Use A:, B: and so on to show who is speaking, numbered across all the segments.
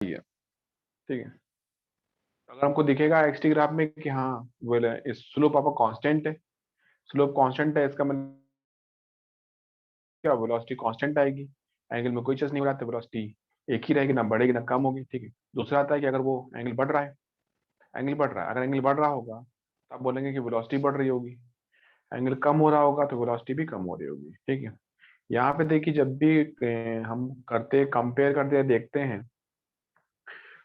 A: है, ठीक है। अगर हमको दिखेगा एक्स टी ग्राफ में कि हाँ बोले इस स्लोप आपका कांस्टेंट है, स्लोप कांस्टेंट है, इसका मतलब क्या वेलोसिटी कांस्टेंट आएगी, एंगल में कोई चीज नहीं हो रहा तो वेलोसिटी एक ही रहेगी, ना बढ़ेगी ना कम होगी, ठीक है। दूसरा आता है कि अगर वो एंगल बढ़ रहा है, एंगल बढ़ रहा है, अगर एंगल बढ़ रहा होगा तो आप बोलेंगे कि वेलोसिटी बढ़ रही होगी, एंगल कम हो रहा होगा तो वेलोसिटी भी कम हो रही होगी, ठीक है। यहाँ पे देखिए जब भी हम करते कंपेयर करते हैं देखते हैं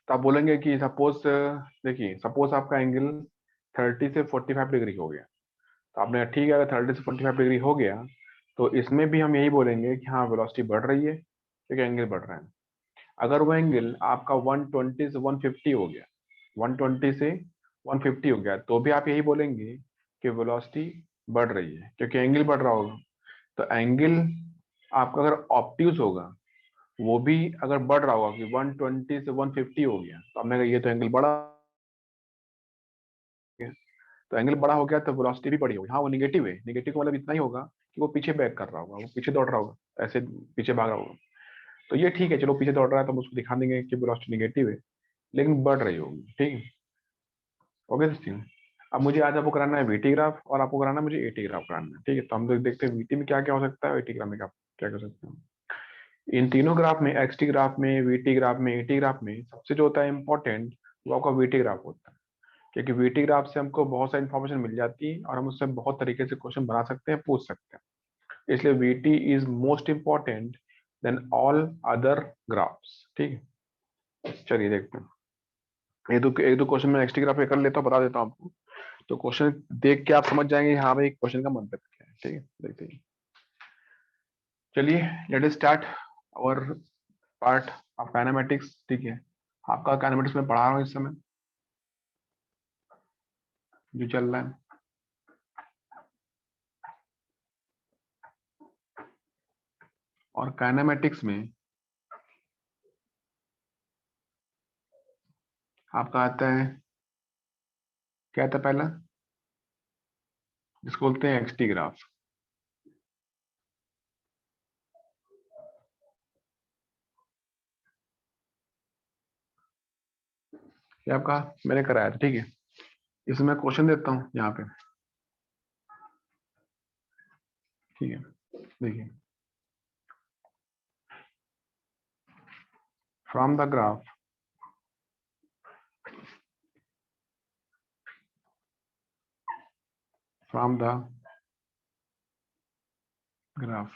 A: तो आप बोलेंगे कि सपोज, देखिए सपोज आपका एंगल 30 से 45 डिग्री हो गया, तो आपने ठीक है, अगर 30 से 45 डिग्री हो गया तो इसमें भी हम यही बोलेंगे कि हाँ वेलोसिटी बढ़ रही है क्योंकि एंगल बढ़ रहा है। अगर वो एंगल आपका 120 से 150 हो गया, 120 से 150 हो गया, तो भी आप यही बोलेंगे कि वेलोसिटी बढ़ रही है क्योंकि एंगल बढ़ रहा होगा। तो एंगल आपका अगर ऑप्ट्यूज होगा वो भी अगर बढ़ रहा होगा कि 120 से 150 हो गया, तो आपने कहा ये तो एंगल बढ़ा है, तो एंगल बड़ा हो गया तो वेलोसिटी भी बड़ी होगी। हाँ वो निगेटिव है, निगेटिव का मतलब इतना ही होगा कि वो पीछे बैक कर रहा होगा, वो पीछे दौड़ रहा होगा, ऐसे पीछे भाग रहा होगा। तो ये ठीक है, चलो पीछे दौड़ रहा है तो हम उसको दिखा देंगे कि वेलोसिटी निगेटिव है लेकिन बढ़ रही होगी, ठीक है। ओके दोस्तों, अब मुझे आज आपको कराना है वीटी ग्राफ और आपको कराना है मुझे एटी ग्राफ कराना है, ठीक है। तो हम लोग देखते हैं वीटी में क्या क्या हो सकता है, एटी ग्राफ में क्या क्या कर सकते हैं। इन तीनों ग्राफ में, एक्सटी ग्राफ में, वीटी ग्राफ में, एटी ग्राफ में, सबसे जो होता है इंपॉर्टेंट वो आपका वीटी ग्राफ होता है, क्योंकि वीटी ग्राफ से हमको बहुत सारी इन्फॉर्मेशन मिल जाती है और हम उससे बहुत तरीके से क्वेश्चन बना सकते हैं, पूछ सकते हैं। इसलिए VT is most important then all other graphs, ठीक है। चलिए देखते हैं, एक दो क्वेश्चन मैं एक्सटी ग्राफ पे कर लेता हूँ, बता देता हूँ आपको। तो क्वेश्चन देख के आप समझ जाएंगे हाँ भाई क्वेश्चन का मतलब क्या है, ठीक है। देखते हैं, चलिए लेट अस स्टार्ट और पार्ट ऑफ काइनेमेटिक्स, ठीक है। आपका काइनेमेटिक्स में पढ़ा रहा हूँ इस समय जो चल रहा है। और काइनेमेटिक्स में आपका आता है, क्या आता है पहला, जिसको बोलते हैं एक्सटी ग्राफ। ये आपका मैंने कराया था, ठीक है। इसमें मैं क्वेश्चन देता हूँ यहाँ पे, ठीक है। देखिए, from the graph, from the graph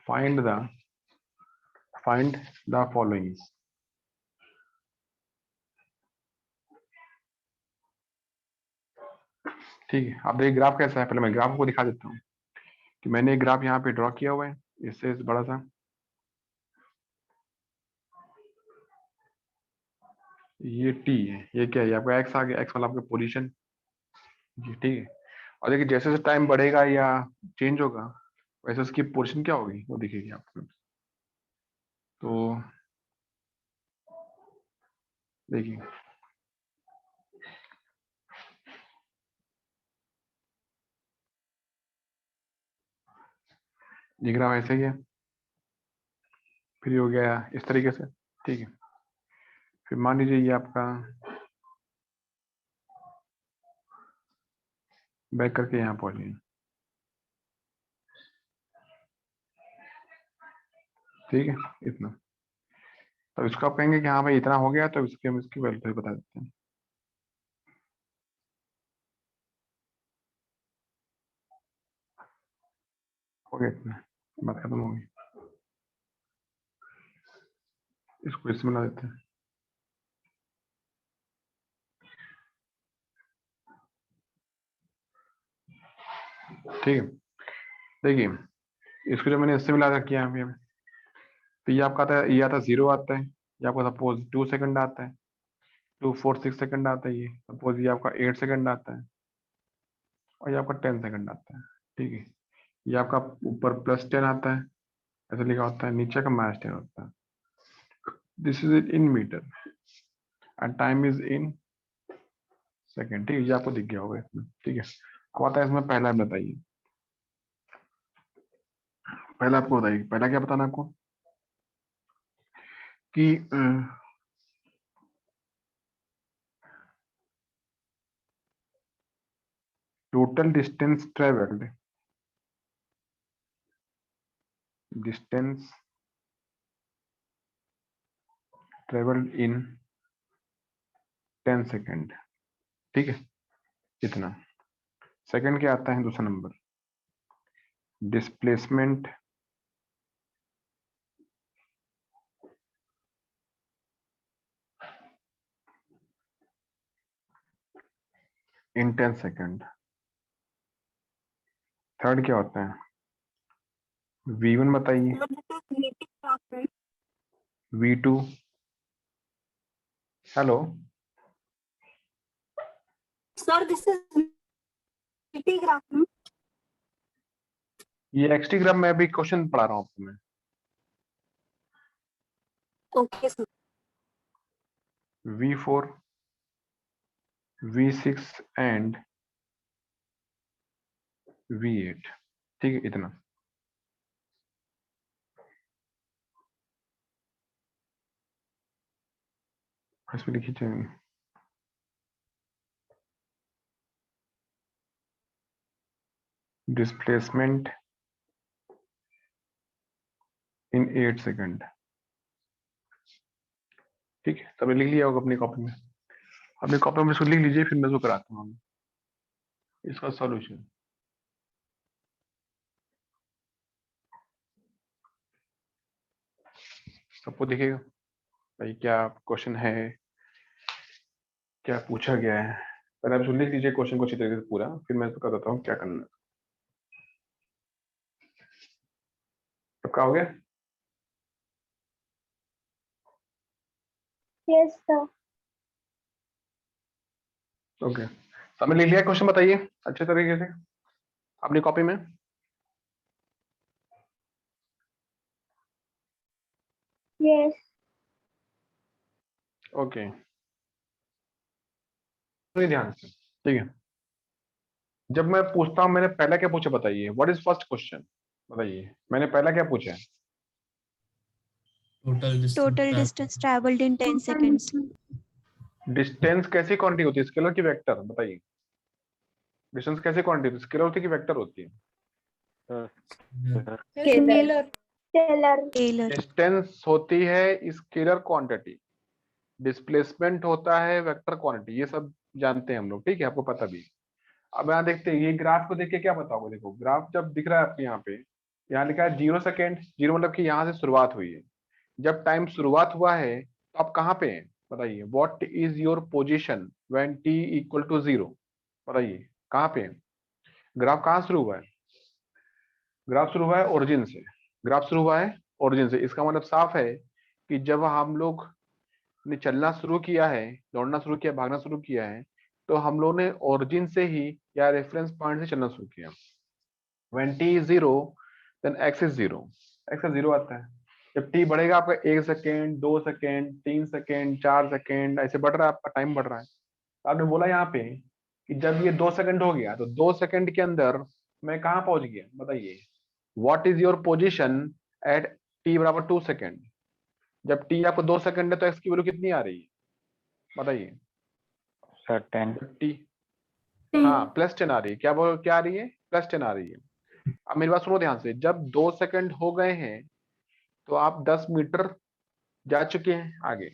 A: find the find the following, ठीक है। आप देखिए ग्राफ कैसा है, पहले मैं ग्राफ को दिखा देता हूँ कि मैंने एक ग्राफ यहाँ पे ड्रॉ किया हुआ है, इससे बड़ा सा, ये टी है, ये क्या है, ये आपका एक्स आ गया, एक्स वाला आपका पोजीशन, जी ठीक है। और देखिए जैसे जैसे टाइम बढ़ेगा या चेंज होगा वैसे उसकी पोजीशन क्या होगी वो दिखेगी आपको। तो देखिए, ये ग्राफ ऐसे ही है, फिर ये हो गया इस तरीके से, ठीक है। फिर मान लीजिए ये आपका बैक करके यहाँ पहुंच गए, ठीक है, इतना। तो इसको आप कहेंगे कि हाँ भाई इतना हो गया, तो इसके हम इसकी वैल्यू बता देते हैं। हो गया इतना, बात खत्म हो गई। इसको इसमें बना देते हैं, ठीक है। देखिए इसको जब मैंने इससे मिला कर किया यहाँ पे, तो ये आपका आता है, ये आता है 0 आता है, ये आपका सपोज 2 सेकंड आता है, 2 4 6 सेकंड आता है, ये सपोज ये आपका 8 सेकंड आता है, और ये आपका 10 सेकंड आता है, ठीक है। ये आपका ऊपर +10 आता है, ऐसे लिखा होता है, नीचे का -10 होता है। This is it in meter and time is in second, ठीक है। ये आपको दिख गया होगा इसमें, ठीक है। अब आता है इसमें पहला, बताइए पहला, आपको बताइए पहला क्या बताना है आपको। कि total distance travelled in 10 second, ठीक है, इतना। सेकंड क्या आता है, दूसरा number, displacement in 10 second. Third क्या होता है, V1 बताइए, V2, hello
B: sir this is graph.
A: ये एक्सटी ग्राफ में अभी क्वेश्चन पढ़ा रहा हूँ आपको मैं।
B: Okay sir.
A: V4, V6 and V8, ठीक है, इतना। इसमें लिखी चाहिए डिस्प्लेसमेंट इन 8 सेकंड, ठीक है, तब लिख लिया होगा अपनी कॉपी में। अपनी कॉपी में इसको लिख लीजिए, फिर मैं इसको कराता हूँ इसका सॉल्यूशन। सबको दिखेगा भाई क्या क्वेश्चन है, क्या पूछा गया है। पहले आप सुन लीजिए क्वेश्चन को अच्छी तरीके से पूरा, फिर मैं इसको बताता हूँ क्या करना है। सबका हो गया?
B: Yes sir.
A: ओके, सबने लिख लिया क्वेश्चन, बताइए अच्छे तरीके से अपनी कॉपी में।
B: यस।
A: ओके, ध्यान से, ठीक है। जब मैं पूछता हूँ मैंने पहला क्या पूछा, बताइए व्हाट इज फर्स्ट क्वेश्चन, बताइए मैंने पहला क्या पूछा है।
C: Total distance traveled in 10 seconds.
A: Distance कैसी क्वांटिटी होती है, स्केलर की वेक्टर, बताइए। डिस्टेंस कैसी क्वांटिटी होती है, स्केलर होती है कि वेक्टर होती है।
B: स्केलर।
C: Taylor.
A: डिस्टेंस होती है स्केलर क्वांटिटी, डिस्प्लेसमेंट होता है वेक्टर क्वांटिटी, ये सब जानते हैं हम लोग, ठीक है, आपको पता भी। अब यहाँ देखते हैं, ये ग्राफ को देख के क्या पता होगा, देखो ग्राफ जब दिख रहा है आपके यहाँ पे, यहाँ लिखा है 0 सेकेंड, 0 मतलब कि यहाँ से शुरुआत हुई है। जब टाइम शुरुआत हुआ है तो आप कहाँ पे हैं, बताइए। What is your position when t equal to 0, बताइए कहाँ पे हैं। ग्राफ कहाँ शुरू हुआ है, ग्राफ शुरू हुआ है ओरिजिन से, ग्राफ शुरू हुआ है ओरिजिन से। इसका मतलब साफ है कि जब हम लोग ने चलना शुरू किया है, दौड़ना शुरू किया, भागना शुरू किया है, तो हम लोग ने ओरिजिन से ही या रेफरेंस पॉइंट से चलना शुरू किया। when t is 0 then x is 0, x का 0 आता है। जब t बढ़ेगा आपका 1 सेकेंड, 2 सेकेंड, 3 सेकेंड, 4 सेकेंड, ऐसे बढ़ रहा है, आपका टाइम बढ़ रहा है। तो आपने बोला यहाँ पे कि जब ये 2 सेकंड हो गया तो 2 सेकंड के अंदर मैं कहाँ पहुंच गया, बताइए। What is your position eight t बराबर 2 सेकेंड। जब t आपको 2 सेकंड है तो x की वैल्यू कितनी आ रही है, बताइए।
D: सर 10।
A: टी, हाँ +10 आ रही है, क्या बोल, क्या आ रही है, +10 आ रही है। अब मेरी बात सुनो ध्यान से, जब 2 सेकंड हो गए हैं तो आप 10 मीटर जा चुके हैं आगे।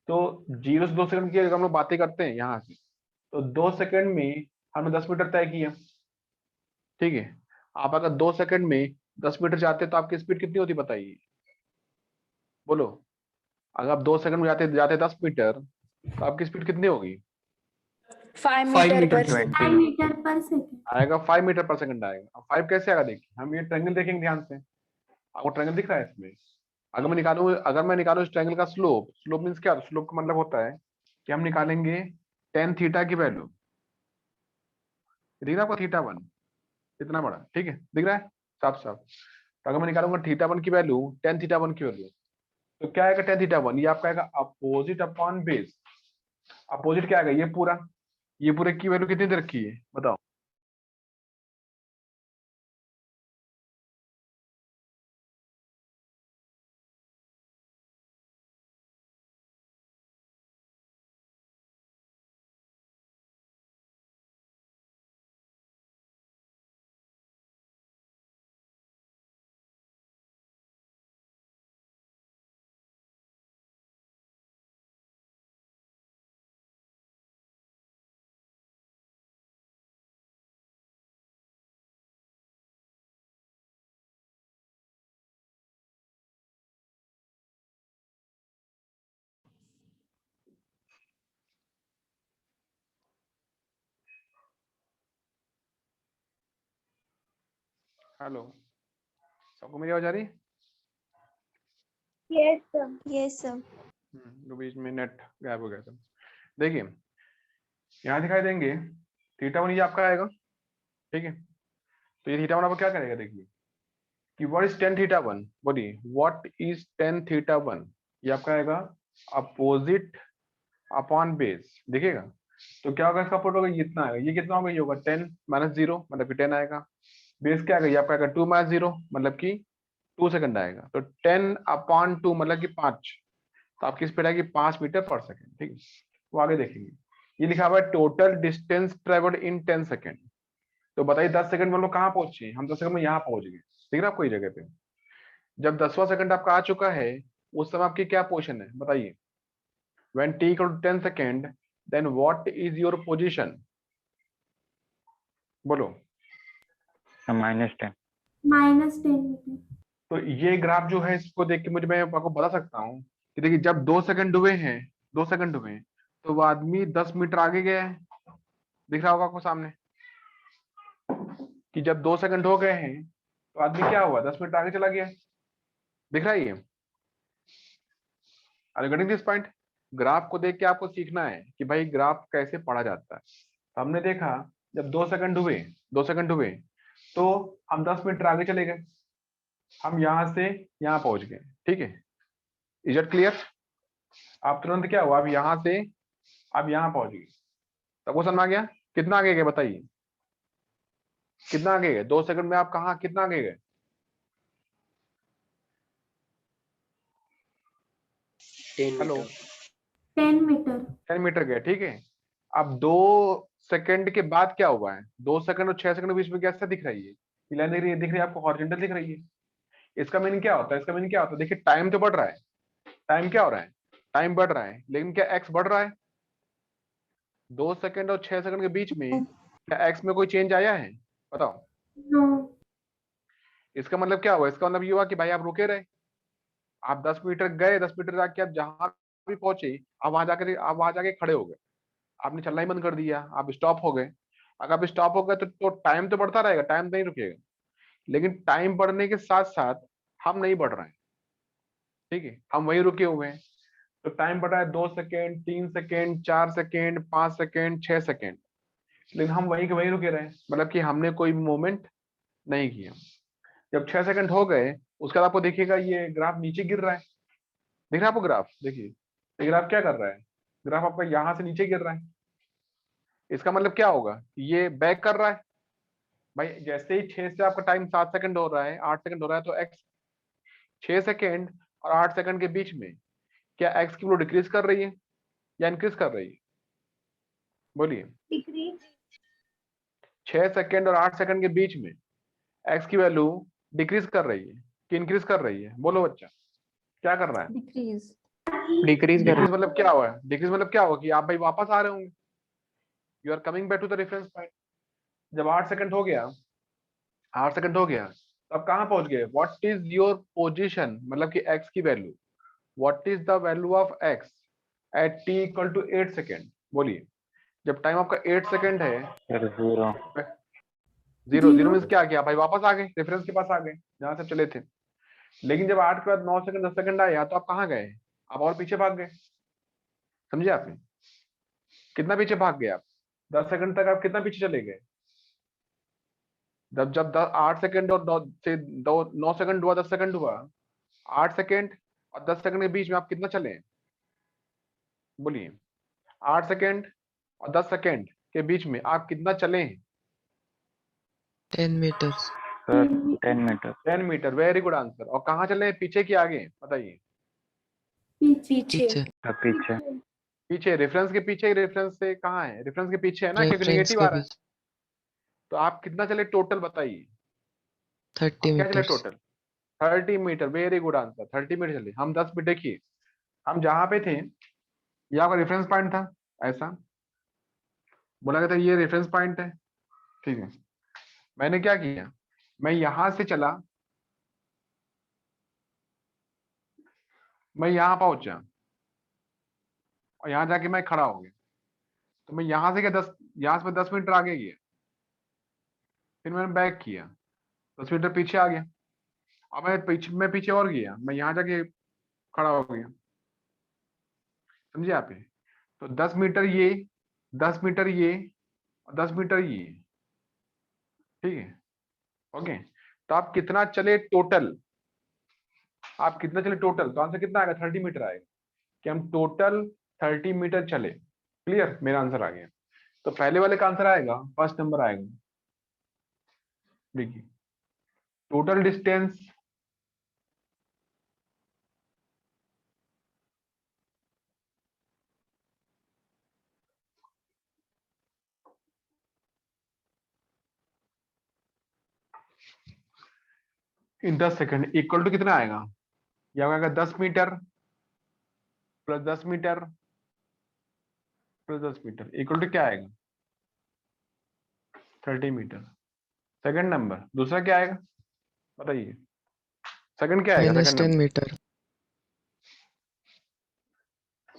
A: तो 0 से 2 सेकंड की अगर हम लोग बातें करते हैं यहाँ से, तो 2 सेकंड में हमने 10 मीटर तय किया, ठीक है। आप अगर 2 सेकंड में 10 मीटर जाते तो आपकी स्पीड कितनी होती, बताइए, बोलो। अगर आप 2 सेकंड में जाते जाते 10 मीटर तो आपकी स्पीड कितनी होगी,
B: 5 मीटर पर सेकंड
A: आएगा 5 मीटर पर सेकंड आएगा। अब 5 कैसे आएगा, देखिए हम ये ट्रायंगल देखेंगे ध्यान से, आपको ट्रायंगल दिख रहा है इसमें। अगर मैं निकालूं इस ट्रायंगल का स्लोप, स्लोप मींस क्या, स्लोप का मतलब होता है कि हम निकालेंगे टेन थीटा की वैल्यू, दिख रहा है आपको थीटा 1 इतना बड़ा, ठीक है, दिख रहा है साफ साफ। तो अगर मैं निकालूंगा थीटा 1 की वैल्यू, टेन थीटा 1 की वैल्यू, तो क्या आएगा टेन थीटा 1, ये आपका आएगा अपोजिट अपॉन बेस। अपोजिट क्या आएगा, ये पूरे की वैल्यू कितनी दे रखी है, बताओ। हेलो, सबको मेरी आवाज आ रही है?
B: Yes, sir.
C: Yes, sir.
A: तो बीच में नेट गायब हो गया था। देखिए यहाँ दिखाई देंगे थीटा 1 ये आपका आएगा, ठीक है। तो ये थीटा 1 आपको क्या करेगा, देखिए कि व्हाट इज टेन थीटा 1, बोलिए व्हाट इज टेन थीटा 1, ये आपका आएगा अपोजिट अपॉन बेस, देखिएगा। तो क्या होगा, इसका अपोजिट होगा, ये इतना आएगा, ये कितना होगा, ये होगा 10 माइनस 0 मतलब कि 10 आएगा। बेस क्या आएगा, ये आपका आएगा 2 माइनस 0 मतलब कि 2 सेकंड आएगा। तो 10 अपॉन 2 मतलब कि 5, तो आपकी स्पीड आएगी 5 मीटर पर सेकंड, ठीक है। तो आगे देखेंगे, ये लिखा हुआ है total distance travelled in 10 second. तो बताइए 10 सेकंड में हम लोग कहाँ पहुंचे, हम 10 सेकंड में यहाँ पहुंच गए, ठीक है ना, कोई जगह पे। जब 10वां सेकंड आपका आ चुका है, उस समय आपकी क्या पोजीशन है बताइए। When t equal to 10 second, then what is your position, बोलो।
D: -10.
B: -10 मीटर।
A: तो ये ग्राफ जो है, इसको देख के मुझे, मैं आपको बता सकता हूँ कि देखिए जब 2 सेकंड हुए हैं, 2 सेकंड हुए हैं, तो वो आदमी 10 मीटर आगे गया है, दिख रहा होगा आपको सामने कि जब 2 सेकंड हो गए हैं तो आदमी क्या हुआ, 10 मीटर आगे चला गया, दिख रहा है ये। Are you getting this point? Graph को देख के आपको सीखना है कि भाई ग्राफ कैसे पढ़ा जाता है। तो हमने देखा जब 2 सेकंड हुए, 2 सेकंड हुए, तो हम 10 मीटर आगे चले गए, हम यहां से यहां पहुंच गए, ठीक है। Is it clear? आप तुरंत क्या हुआ, अब यहां से आप यहां पहुंच गए, सबको समझ में आ गया? कितना आगे गए बताइए, कितना आगे गए 2 सेकंड में, आप कहा कितना आगे गए?
E: 10
A: हेलो,
E: मीटर।
B: 10 मीटर।
A: 10 मीटर गए, ठीक है। अब 2 सेकंड के बाद क्या हुआ है, 2 सेकंड और 6 सेकंड के बीच में कैसा दिख रही है, ये लाइन दिख रही है आपको, हॉरिजॉन्टल दिख रही है। इसका मीनिंग क्या होता है, इसका मीनिंग क्या होता है, देखिए टाइम तो बढ़ रहा है, टाइम क्या हो रहा है, टाइम बढ़ रहा है, लेकिन क्या एक्स बढ़ रहा है? 2 सेकंड और 6 सेकंड के बीच में क्या एक्स में कोई चेंज आया है, बताओ।
B: नो।
A: इसका मतलब क्या हुआ, इसका मतलब ये हुआ कि भाई आप रुके रहे, आप 10 मीटर गए, 10 मीटर जाके आप जहां भी पहुंचे, आप वहां जाके खड़े हो गए, आपने चलना ही बंद कर दिया, आप स्टॉप हो गए। अगर आप स्टॉप हो गए तो टाइम तो बढ़ता रहेगा, टाइम नहीं रुकेगा, लेकिन टाइम बढ़ने के साथ साथ हम नहीं बढ़ रहे हैं, ठीक है, हम वहीं रुके हुए हैं। तो टाइम बढ़ा है 2 second, 3 second, 4 second, 5 second, 6 second, लेकिन हम वहीं के वहीं रुके रहे, मतलब कि हमने कोई मूवमेंट नहीं किया। जब 6 सेकंड हो गए, उसके बाद आपको देखिएगा ये ग्राफ नीचे गिर रहा है, दिख रहा है आपको ग्राफ, देखिए ये ग्राफ क्या कर रहा है, ग्राफ आपका यहाँ से नीचे गिर रहा है। इसका मतलब क्या होगा, ये बैक कर रहा है। भाई जैसे ही 6 से आपका टाइम 7 सेकंड हो रहा है, 8 सेकंड हो रहा है, तो एक्स 6 सेकंड और 8 सेकंड के बीच में क्या एक्स की वैल्यू डिक्रीज कर रही है या इंक्रीज कर रही है, बोलिए।
B: डिक्रीज।
A: 6 सेकंड और 8 सेकंड के बीच में एक्स की वैल्यू डिक्रीज कर रही है कि इंक्रीज कर रही है, बोलो बच्चा, क्या कर रहा है?
B: डिक्रीज।
D: डिक्रीज कर
A: डिक्रीज मतलब क्या हुआ है, डिक्रीज मतलब क्या हुआ कि आप भाई वापस आ रहे होंगे, you are coming back to the reference point. जब 8 सेकंड हो गया, 8 सेकंड हो गया, तो आप कहाँ पहुंच गए, व्हाट इज योर पोजीशन, मतलब कि एक्स की value, what is the value of x at t equal to 8 second, बोलिए। जब टाइम आपका 8 सेकेंड है,
D: सर 0.
A: जीरो, जीरो मीन्स क्या किया भाई, वापस आ गए, रेफरेंस के पास आ गए जहां से चले थे। लेकिन जब 8 के बाद 9 सेकंड 10 सेकंड आया, तो आप कहाँ गए, आप और पीछे भाग गए, समझे आपने, कितना पीछे भाग गए आप, 10 सेकंड तक आप कितना पीछे चले गए। जब जब 8 सेकंड और 9 से 9 सेकंड हुआ, 10 सेकंड हुआ, 8 सेकंड और 10 सेकंड के बीच में आप कितना चले, बोलिए। 8 सेकंड और 10 सेकंड के बीच में आप कितना चले हैं,
F: 10 meters.
D: Sir 10 meter.
A: 10 meter, very good answer. और कहाँ चले हैं, पीछे की आगे, बताइए।
B: पीछे।
F: पीछे.
D: सर पीछे.
A: पीछे, रेफरेंस के पीछे, रेफरेंस से कहाँ है, रेफरेंस के पीछे है ना, क्योंकि
F: Reference
A: नेगेटिव
F: के
A: आ रहा है।
F: पीछे
A: तो आप कितना चले टोटल बताइए,
F: 30
A: क्या चले
F: meters.
A: Total, 30 meter, very good answer, 30 meter चले हम। 10 मीटर, देखिए हम जहां पे थे, ये आपका रेफरेंस पॉइंट था, ऐसा बोला गया था ये रेफरेंस पॉइंट है, ठीक है। मैंने क्या किया, मैं यहां से चला, मैं यहाँ पहुंचा, और यहाँ जाके मैं खड़ा हो गया। तो मैं यहाँ से क्या 10, यहाँ से मैं 10 मीटर आगे गया, फिर मैंने बैक किया, 10 मीटर पीछे आ गया। अब मैं पीछे और गया, मैं यहाँ जाके खड़ा हो गया, समझे आप ये? तो 10 मीटर ये, 10 मीटर ये और 10 मीटर ये, ठीक है, ओके। तो आप कितना चले टोटल, आप कितना चले टोटल, तो आंसर कितना आएगा? 30 मीटर आएगा, कि हम टोटल 30 मीटर चले। क्लियर, मेरा आंसर आ गया। तो पहले वाले का आंसर आएगा, फर्स्ट नंबर आएगा। देखिए total distance in 10 second equal to कितना आएगा? यह आएगा 10 meter plus 10 meter plus 10 meter equal to क्या आएगा? 30 मीटर। सेकंड नंबर, दूसरा क्या आएगा बताइए? सेकंड क्या आएगा?
F: -10
A: सेकंड
F: मीटर।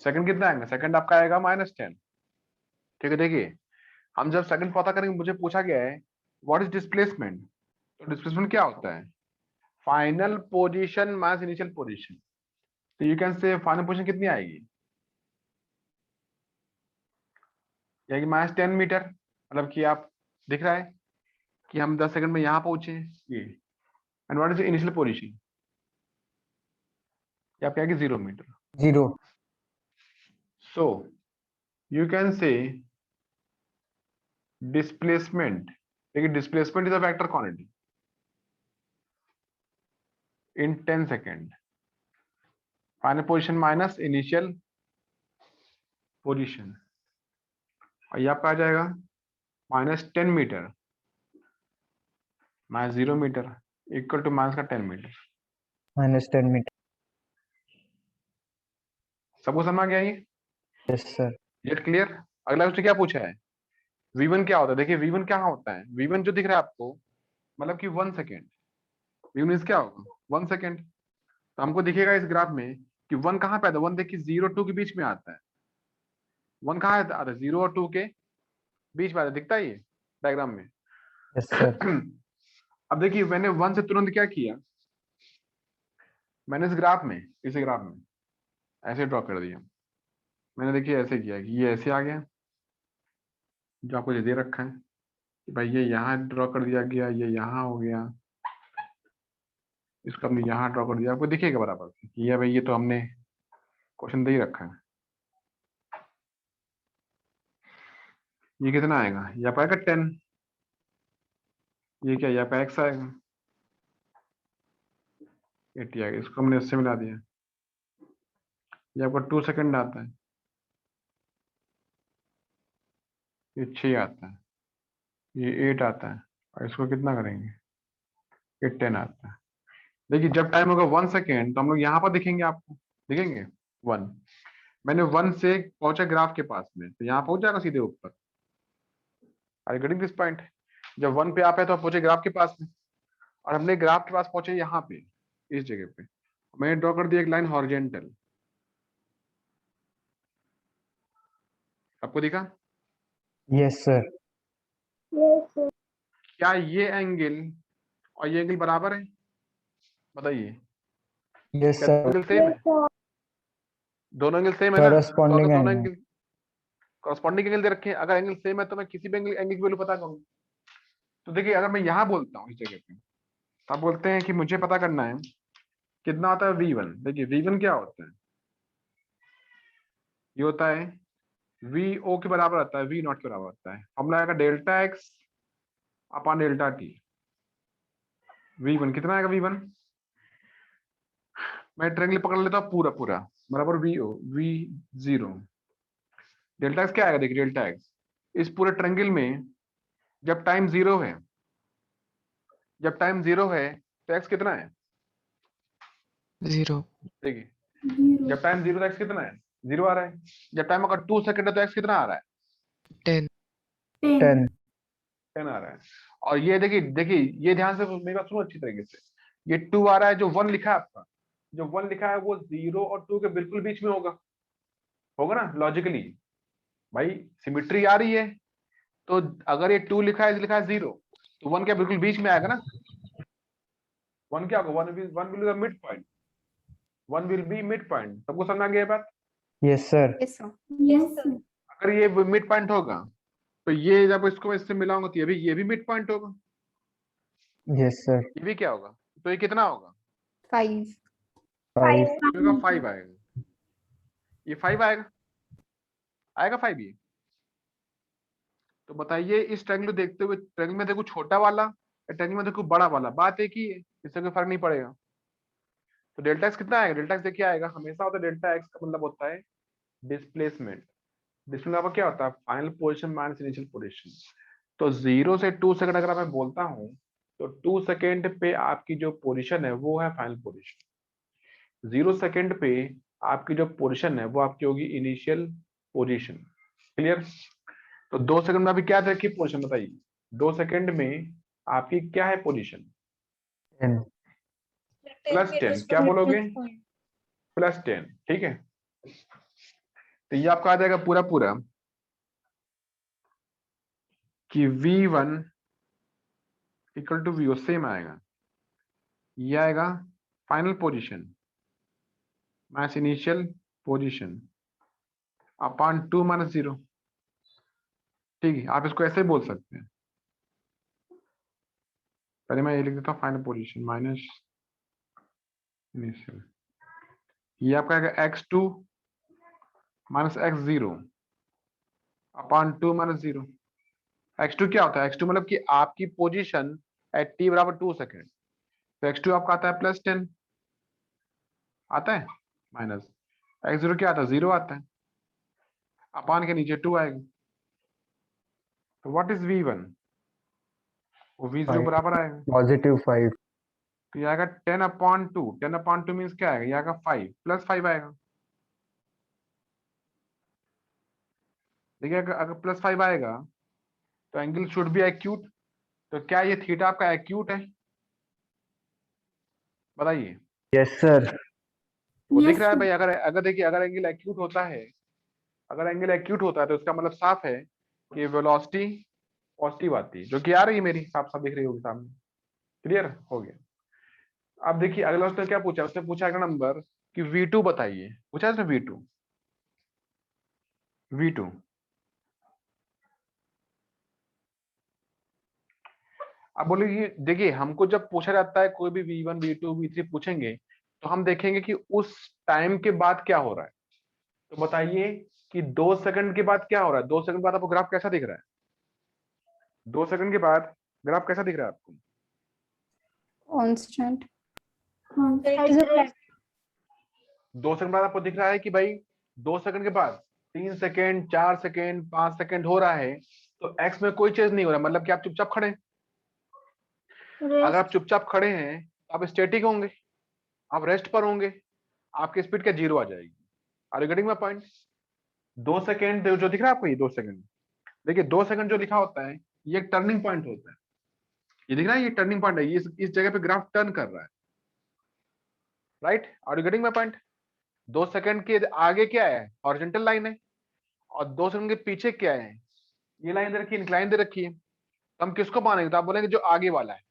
A: सेकंड कितना आएगा? सेकंड आपका आएगा -10। ठीक है, देखिए हम जब सेकंड पता करेंगे, मुझे पूछा गया है व्हाट इज डिस्प्लेसमेंट। तो डिस्प्लेसमेंट क्या होता है? Final position minus initial position. तो you can say final position कितनी आएगी? यानी -10 मीटर, मतलब कि आप दिख रहा है कि हम 10 सेकंड में यहाँ पहुंचे ये। And what is initial position? ये आप कहेंगे 0 metre.
E: 0.
A: So you can say displacement, लेकिन displacement is a vector quantity in 10 second, final position minus initial position, और ये आपका आ जाएगा -10 meter -0 meter equal to minus का 10 मीटर।
E: -10 meter.
A: सबको समझ आ गया ये?
E: Yes, sir.
A: Get clear? अगला क्वेश्चन क्या पूछा है? V1 क्या होता है? देखिए V1 क्या होता है? V1 जो दिख रहा है आपको, मतलब कि 1 सेकेंड। V1 इज क्या होगा? 1 सेकेंड। तो हमको दिखेगा इस ग्राफ में कि 1 कहाँ पे आता है? 1 देखिए 0 और 2 के बीच में आता है। 1 कहाँ आता है? 0 और 2 के बीच में आता है, दिखता है ये डायग्राम में?
E: Yes, sir.
A: अब देखिए मैंने 1 से तुरंत क्या किया, मैंने इस ग्राफ में, इस ग्राफ में ऐसे ड्रॉ कर दिया। मैंने देखिए ऐसे किया कि ये ऐसे आ गया, जो आपको ये दे रखा है कि भाई ये यहाँ ड्रॉ कर दिया गया, ये यहाँ हो गया, इसको हमने यहाँ ड्रॉ कर दिया। आपको दिखेगा बराबर कि ये भाई ये तो हमने क्वेश्चन दे ही रखा है। ये कितना आएगा? यहाँ पर आएगा 10। ये क्या, यहाँ पे x आएगा 80 आएगा, इसको हमने इससे मिला दिया। ये आपका 2 सेकंड आता है, ये 6 आता है, ये 8 आता है, और इसको कितना करेंगे? ये 10 आता है। देखिए जब टाइम होगा 1 सेकेंड तो हम लोग यहाँ पर दिखेंगे, आपको दिखेंगे 1। मैंने 1 से पहुंचा ग्राफ के पास में, तो यहाँ पहुंच जाएगा सीधे ऊपर। Are you getting this point? जब 1 पे आप है तो आप पहुंचे ग्राफ के पास में, और हमने ग्राफ के पास पहुंचे यहाँ पे, इस जगह पे मैंने ड्रॉ कर दिया एक लाइन हॉरिजेंटल। आपको दिखा?
E: Yes, sir.
A: क्या ये एंगल और ये एंगल बराबर है? बताइए,
E: Yes,
A: क्या
E: sir.
A: एंगल सेम है? दोनों एंगल सेम है ना? तो अगर
E: Corresponding
A: दोनों
E: angle.
A: एंगल कॉरस्पॉन्डिंग एंगल दे रखे हैं, अगर एंगल सेम है तो मैं किसी भी एंगल की वैल्यू पता करूंगा। तो देखिए अगर मैं यहाँ बोलता हूँ इस जगह पे, तो आप बोलते हैं कि मुझे पता करना है कितना होता है V1। देखिए V1 क्या होता है? ये होता है VO के बराबर होता है, V नॉट के बराबर होता है। फॉर्मूला आएगा delta x upon delta t। V1 कितना आएगा? V1 मैं ट्रायंगल पकड़ लेता हूँ पूरा पूरा, बराबर VO V0। डेल्टा x क्या आएगा? देखिए डेल्टा x इस पूरे ट्रायंगल में जब टाइम 0 है, जब टाइम 0 है तो x कितना है?
F: 0।
A: देखिए
B: 0.
A: जब टाइम 0 तो x कितना है? 0 आ रहा है। जब टाइम अगर 2 सेकंड है तो x कितना आ रहा है?
F: 10।
B: 10.
A: 10 आ रहा है। और ये देखिए देखिए ये ध्यान से मेरी बात सुनो अच्छी तरीके से, ये 2 आ रहा है, जो 1 लिखा है आपका, जो 1 लिखा है वो 0 और 2 के बिल्कुल बीच में होगा, होगा ना लॉजिकली? भाई सिमिट्री आ रही है, तो अगर ये 2 लिखा है 0 तो 1 के बिल्कुल बीच में आएगा ना। 1 क्या होगा, 1 will be mid point, 1 will be mid point. सबको समझ आ गया ये बात?
E: Yes, sir.
B: Yes, sir. Yes, sir.
A: अगर ये मिड पॉइंट होगा तो ये जब इसको मैं इससे मिलाऊंगा तो ये भी मिड पॉइंट होगा,
E: Yes, sir.
A: ये भी क्या होगा, तो ये कितना होगा,
B: 5.
E: 5.
A: 5 आएगा, ये 5 आएगा, आएगा 5 ये। तो बताइए इस ट्रायंगल देखते हुए, ट्रायंगल में देखो छोटा वाला या ट्रायंगल में देखो बड़ा वाला, बात एक ही है, इससे कोई फर्क नहीं पड़ेगा। तो डेल्टा एक्स कितना आएगा, डेल्टा एक्स देखिए आएगा, हमेशा होता है डेल्टा एक्स का मतलब होता है डिस्प्लेसमेंट। डिस्प्लेसमेंट आपका क्या होता है, final position minus initial position. तो 0 से 2 सेकंड अगर मैं बोलता हूं तो 2 सेकंड पे आपकी जो पोजीशन है वो है फाइनल पोजीशन, 0 सेकंड पे आपकी जो पोजीशन है वो आपकी होगी इनिशियल पोजीशन। क्लियर? तो 2 सेकंड में अभी क्या रखी पोजीशन बताइए, 2 सेकंड में आपकी क्या है पोजीशन,
E: 10.
A: +10, क्या बोलोगे, +10, ठीक है। तो ये आपका आ जाएगा पूरा पूरा कि v1 equal to vo, same आएगा, ये आएगा final position minus initial position upon 2 - 0। ठीक है, आप इसको ऐसे बोल सकते हैं, पहले मैं ये लिख देता हूँ फाइनल पोजीशन माइनस इनिशियल, ये आपका आएगा x2 minus x0 upon 2 - 0। x2 क्या होता है, x2 मतलब कि आपकी पोजीशन एट t बराबर 2 सेकेंड, तो x2 आपका आता है +10 आता है, माइनस x0 क्या आता है, 0 आता है, अपान के नीचे 2 आएगा। तो व्हाट इज v1, वो v0
E: 5.
A: बराबर आएगा,
E: +5.
A: तो ये आएगा 10/2, 10/2 मीन्स क्या आएगा, ये आएगा 5 +5 आएगा। देखिए अगर +5 आएगा तो एंगल शुड बी एक्यूट, तो क्या ये थीटा आपका एक्यूट है, बताइए।
E: Yes, sir.
A: वो दिख
B: Yes,
A: रहा है
B: sir.
A: भाई, अगर अगर देखिए अगर एंगल एक्यूट होता है, अगर एंगल एक्यूट होता है तो इसका मतलब साफ है कि वेलोसिटी पॉजिटिव आती है, जो कि आ रही है मेरी, साफ साफ दिख रही होगी सामने। क्लियर हो गया? अब देखिए अगला उसने क्या पूछा, उसने पूछा अगला नंबर कि v2 बताइए, पूछा उसने v2, v2 अब बोलिए, देखिए हमको जब पूछा जाता है कोई भी v1 v2 v3 पूछेंगे तो हम देखेंगे कि उस टाइम के बाद क्या हो रहा है। तो बताइए कि 2 सेकंड के बाद क्या हो रहा है, 2 सेकंड बाद आपको ग्राफ कैसा दिख रहा है, 2 सेकंड के बाद ग्राफ कैसा दिख रहा है आपको,
B: Constant.
A: 2 सेकंड बाद आपको दिख रहा है कि भाई 2 सेकंड के बाद 3 सेकंड 4 सेकंड 5 सेकंड हो रहा है, तो एक्स में कोई चेंज नहीं हो रहा, मतलब कि आप चुपचाप खड़े हैं। अगर आप चुपचाप खड़े हैं तो आप स्टैटिक होंगे, आप रेस्ट पर होंगे, आपकी स्पीड क्या 0 आ जाएगी। Are you getting my point? 2 second जो दिख रहा है आपको, ये 2 सेकंड, देखिए 2 सेकंड जो लिखा होता है ये एक टर्निंग पॉइंट होता है, ये दिख रहा है, ये टर्निंग पॉइंट है, ये इस जगह पे ग्राफ टर्न कर रहा है, right? Are you getting my point? 2 second के आगे क्या है, हॉरिजॉन्टल लाइन है, और 2 सेकंड के पीछे क्या है, ये लाइन दे रखी है, इंक्लाइन दे रखी है। तो हम किसको मानेंगे, तो आप बोलेंगे जो आगे वाला है,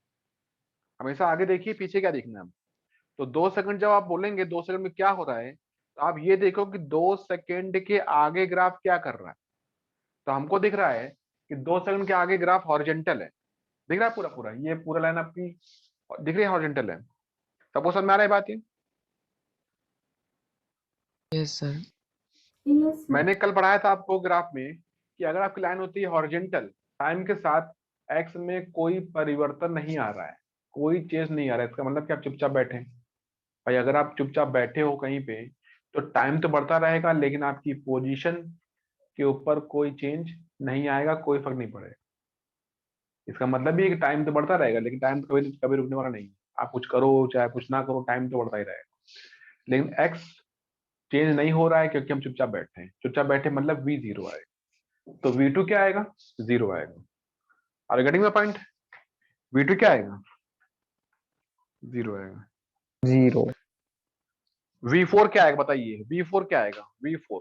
A: हमेशा आगे देखिए पीछे क्या देखना है। तो 2 सेकंड जब आप बोलेंगे 2 सेकंड में क्या हो रहा है, तो आप ये देखो कि 2 सेकंड के आगे ग्राफ क्या कर रहा है। तो हमको दिख रहा है कि 2 सेकंड के आगे ग्राफ हॉरिजॉन्टल है, दिख रहा है पूरा पूरा, ये पूरा लाइन आपकी दिख रही है हॉरिजॉन्टल है। सबको समझ में आ रहा है बात ये?
F: Yes, sir.
B: Yes, sir.
A: मैंने कल पढ़ाया था आपको ग्राफ में कि अगर आपकी लाइन होती है हॉरिजॉन्टल, टाइम के साथ एक्स में कोई परिवर्तन नहीं आ रहा है, कोई चेंज नहीं आ रहा है, इसका मतलब कि आप चुपचाप बैठे हैं। भाई अगर आप चुपचाप बैठे हो कहीं पे तो टाइम तो बढ़ता रहेगा, लेकिन आपकी पोजीशन के ऊपर कोई चेंज नहीं आएगा, कोई फर्क नहीं पड़ेगा। इसका मतलब भी है कि टाइम तो बढ़ता रहेगा, लेकिन टाइम कभी कभी रुकने वाला नहीं है। आप कुछ करो चाहे कुछ ना करो, टाइम तो बढ़ता ही रहेगा, लेकिन एक्स चेंज नहीं हो रहा है क्योंकि हम चुपचाप बैठे हैं। चुपचाप बैठे मतलब v0 आएगा, तो v2 क्या आएगा, 0 आएगा। Are you getting my point? v2 क्या आएगा, 0 आएगा।
E: 0.
A: v4 क्या आएगा बताइए, v4 क्या आएगा, v4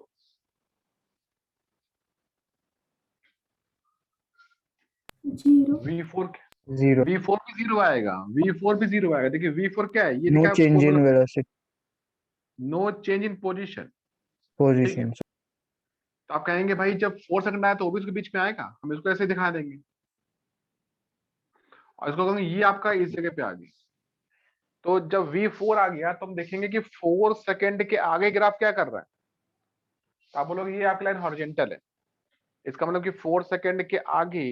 B: 0.
A: v4
E: 0.
A: V4 भी जीरो आएगा, V4 भी जीरो आएगा। देखिए V4 क्या है, ये
E: No
A: लिखा है
E: change in velocity
A: no change in position. ठीक है,
E: position.
A: तो आप कहेंगे भाई जब 4 सेकंड आया तो वो भी उसके बीच में आएगा, हम इसको ऐसे दिखा देंगे और इसको कहेंगे ये आपका इस जगह पे आ गया। तो जब V4 आ गया तो हम देखेंगे कि 4 सेकंड के आगे ग्राफ क्या कर रहा है। तो आप बोलोगे ये आपकी लाइन हॉरिजॉन्टल है, इसका मतलब कि 4 सेकंड के आगे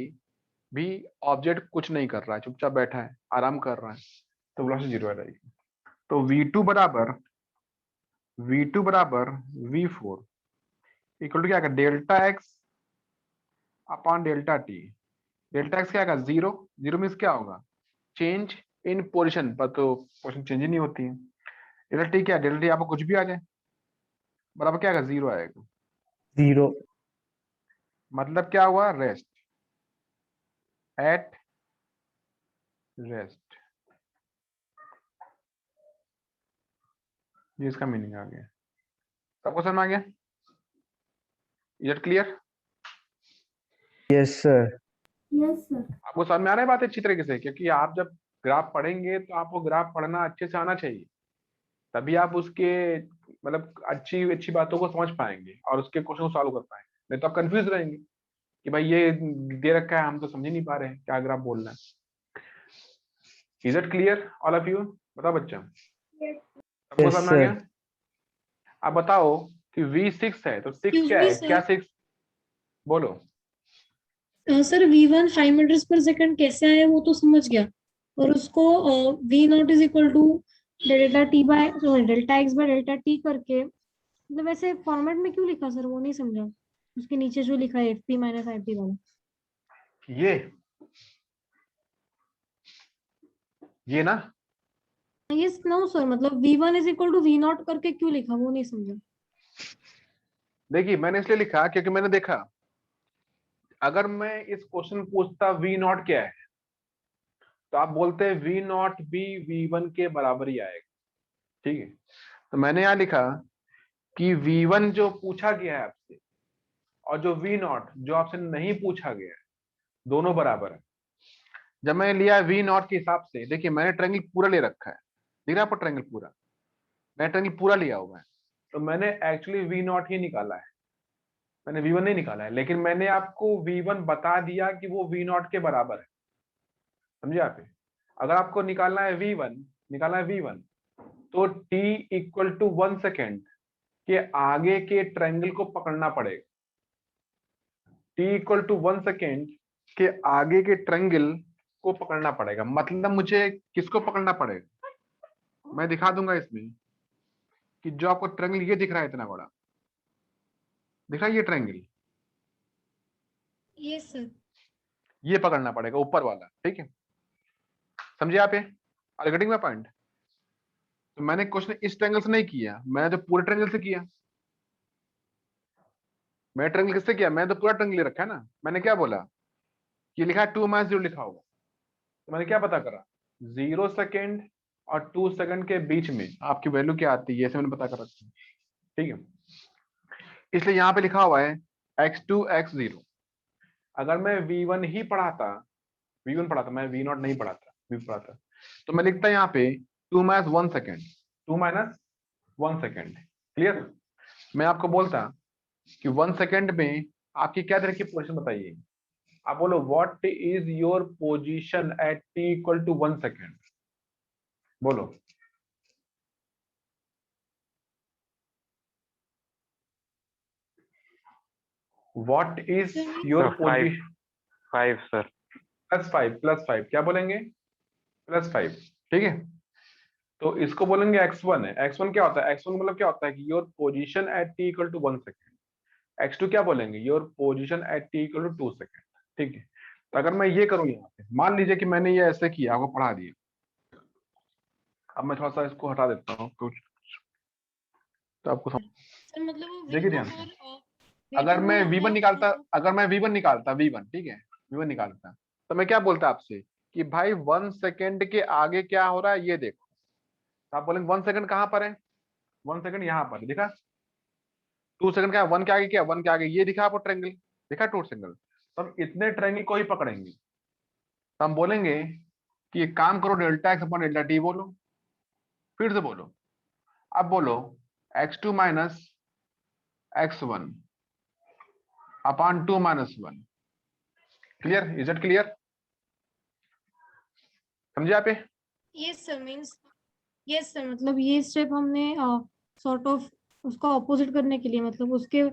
A: भी ऑब्जेक्ट कुछ नहीं कर रहा है, चुपचाप बैठा है, आराम कर रहा है, तो वेलोसिटी जीरो आ जाएगी। तो V2 बराबर V4 इक्वल टू क्या आएगा, delta x upon delta T. Delta x क्या आएगा, जीरो। जीरो मीन्स क्या होगा, चेंज इन पोजिशन, पर तो पोजिशन चेंज ही नहीं होती है। डेल्टा टी क्या है, डेल्टा टी आपको कुछ भी आ जाए बराबर क्या आएगा, जीरो आएगा।
E: 0.
A: मतलब क्या हुआ, रेस्ट, एट रेस्ट, ये इसका मीनिंग आ गया। सबको समझ में आ गया, is it clear?
E: Yes, sir.
B: Yes, sir.
A: आपको समझ में आ रहा है बात अच्छी तरीके से, क्योंकि आप जब ग्राफ पढ़ेंगे तो आपको ग्राफ पढ़ना अच्छे से आना चाहिए, तभी आप उसके मतलब अच्छी अच्छी बातों को समझ पाएंगे और उसके क्वेश्चन को सॉल्व कर पाएंगे। नहीं तो आप कंफ्यूज रहेंगे कि भाई ये दे रखा है, हम तो समझ ही नहीं पा रहे हैं क्या ग्राफ बोल रहा है। Is it clear all of you? बताओ बच्चा, सबको
E: Yes,
A: समझ में आ
E: sir.
A: गया? आप बताओ कि V6 है तो 6
G: Excuse
A: क्या
G: me,
A: है,
G: sir.
A: क्या 6? बोलो।
G: सर V1 5 मीटर्स पर सेकंड कैसे आया वो तो समझ गया, और उसको V0 is equal to delta t by delta x by delta t करके, मतलब वैसे फॉर्मेट में क्यों लिखा सर, वो नहीं समझा। उसके नीचे जो लिखा है FP माइनस IP वाला,
A: ये ना,
G: ये नो सर, मतलब V1 is equal to V0 करके क्यों लिखा वो नहीं समझा।
A: देखिए मैंने इसलिए लिखा क्योंकि मैंने देखा अगर मैं इस क्वेश्चन पूछता V0 क्या है तो आप बोलते हैं V0 भी V1 के बराबर ही आएगा। ठीक है, तो मैंने यहां लिखा कि V1 जो पूछा गया है आपसे और जो V0 जो आपसे नहीं पूछा गया है, दोनों बराबर है। जब मैंने लिया V0 के हिसाब से, देखिए मैंने ट्रायंगल पूरा ले रखा है, दिख रहा है आपको ट्रायंगल पूरा, मैंने ट्रायंगल पूरा लिया हुआ है, तो मैंने एक्चुअली V0 ही निकाला है, मैंने V1 नहीं निकाला है, लेकिन मैंने आपको V1 बता दिया कि वो V0 के बराबर है। समझे आप? अगर आपको निकालना है V1 तो t इक्वल टू 1 सेकेंड के आगे के ट्रायंगल को पकड़ना पड़ेगा। t इक्वल टू 1 सेकेंड के आगे के ट्रायंगल को पकड़ना पड़ेगा, मतलब मुझे किसको पकड़ना पड़ेगा, मैं दिखा दूंगा इसमें कि जो आपको ट्रायंगल ये दिख रहा है इतना बड़ा, दिख रहा है ये ट्रायंगल,
G: यस सर।
A: ये पकड़ना पड़ेगा ऊपर वाला। ठीक है, समझे आप? Are getting my point? तो मैंने क्वेश्चन इस ट्रायंगल से नहीं किया, मैंने तो पूरे ट्रायंगल से किया। मैं ट्रायंगल किससे किया, मैं तो पूरा ट्रायंगल ले रखा है ना। मैंने क्या बोला कि लिखा है 2 - 0 लिखा होगा, तो मैंने क्या पता करा, 0 सेकेंड और 2 सेकेंड के बीच में आपकी वैल्यू क्या आती है, ऐसे मैंने पता कर रखा है। ठीक है, इसलिए यहाँ पे लिखा हुआ है x2 x0। अगर मैं V1 ही पढ़ाता, मैं V0 नहीं पढ़ाता, V पढ़ाता, तो मैं लिखता यहाँ पे 2 - 1 सेकेंड, 2 - 1 सेकेंड। क्लियर? मैं आपको बोलता कि 1 सेकेंड में आपकी क्या तरह की पोजीशन बताइए, आप बोलो what is your position at t equal to 1 second, बोलो। What is your
D: Sir, five.
A: Position,
D: 5 sir.
A: +5 क्या बोलेंगे, +5। ठीक है, तो इसको बोलेंगे x1 है। x1 क्या होता है, x1 मतलब क्या होता है कि your position at t equal to 1 second. x2 क्या बोलेंगे, your position at t equal to 2 second. ठीक है, तो अगर मैं ये करूं यहाँ पे, मान लीजिए कि मैंने ये ऐसे किया, आपको पढ़ा दिया, अब मैं थोड़ा सा इसको हटा देता हूँ कुछ, तो आपको
G: सर मतलब वो
A: देखिए ध्यान
G: V0
A: से,
G: और
A: अगर
G: V2
A: मैं
G: को
A: V1 निकालता, V1, ठीक है, V1 निकालता, तो मैं क्या बोलता आपसे कि भाई 1 सेकेंड के आगे क्या हो रहा है ये देखो। तो आप बोलेंगे 1 सेकेंड कहाँ पर है, 1 सेकेंड यहाँ पर है, दिखा। 2 सेकंड क्या है, 1 के आगे क्या, 1 के आगे ये दिखा आपको ट्रायंगल, दिखा 2 ट्रायंगल। तो हम इतने ट्रायंगल को ही पकड़ेंगे, तो हम बोलेंगे कि एक काम करो, delta x upon delta T बोलो, फिर से बोलो। अब बोलो x2 minus x1 upon 2 minus 1। Clear? Is it clear? समझे आप?
G: Yes sir, means yes sir, मतलब ये स्टेप हमने सॉर्ट ऑफ उसका ऑपोजिट करने के लिए, मतलब उसके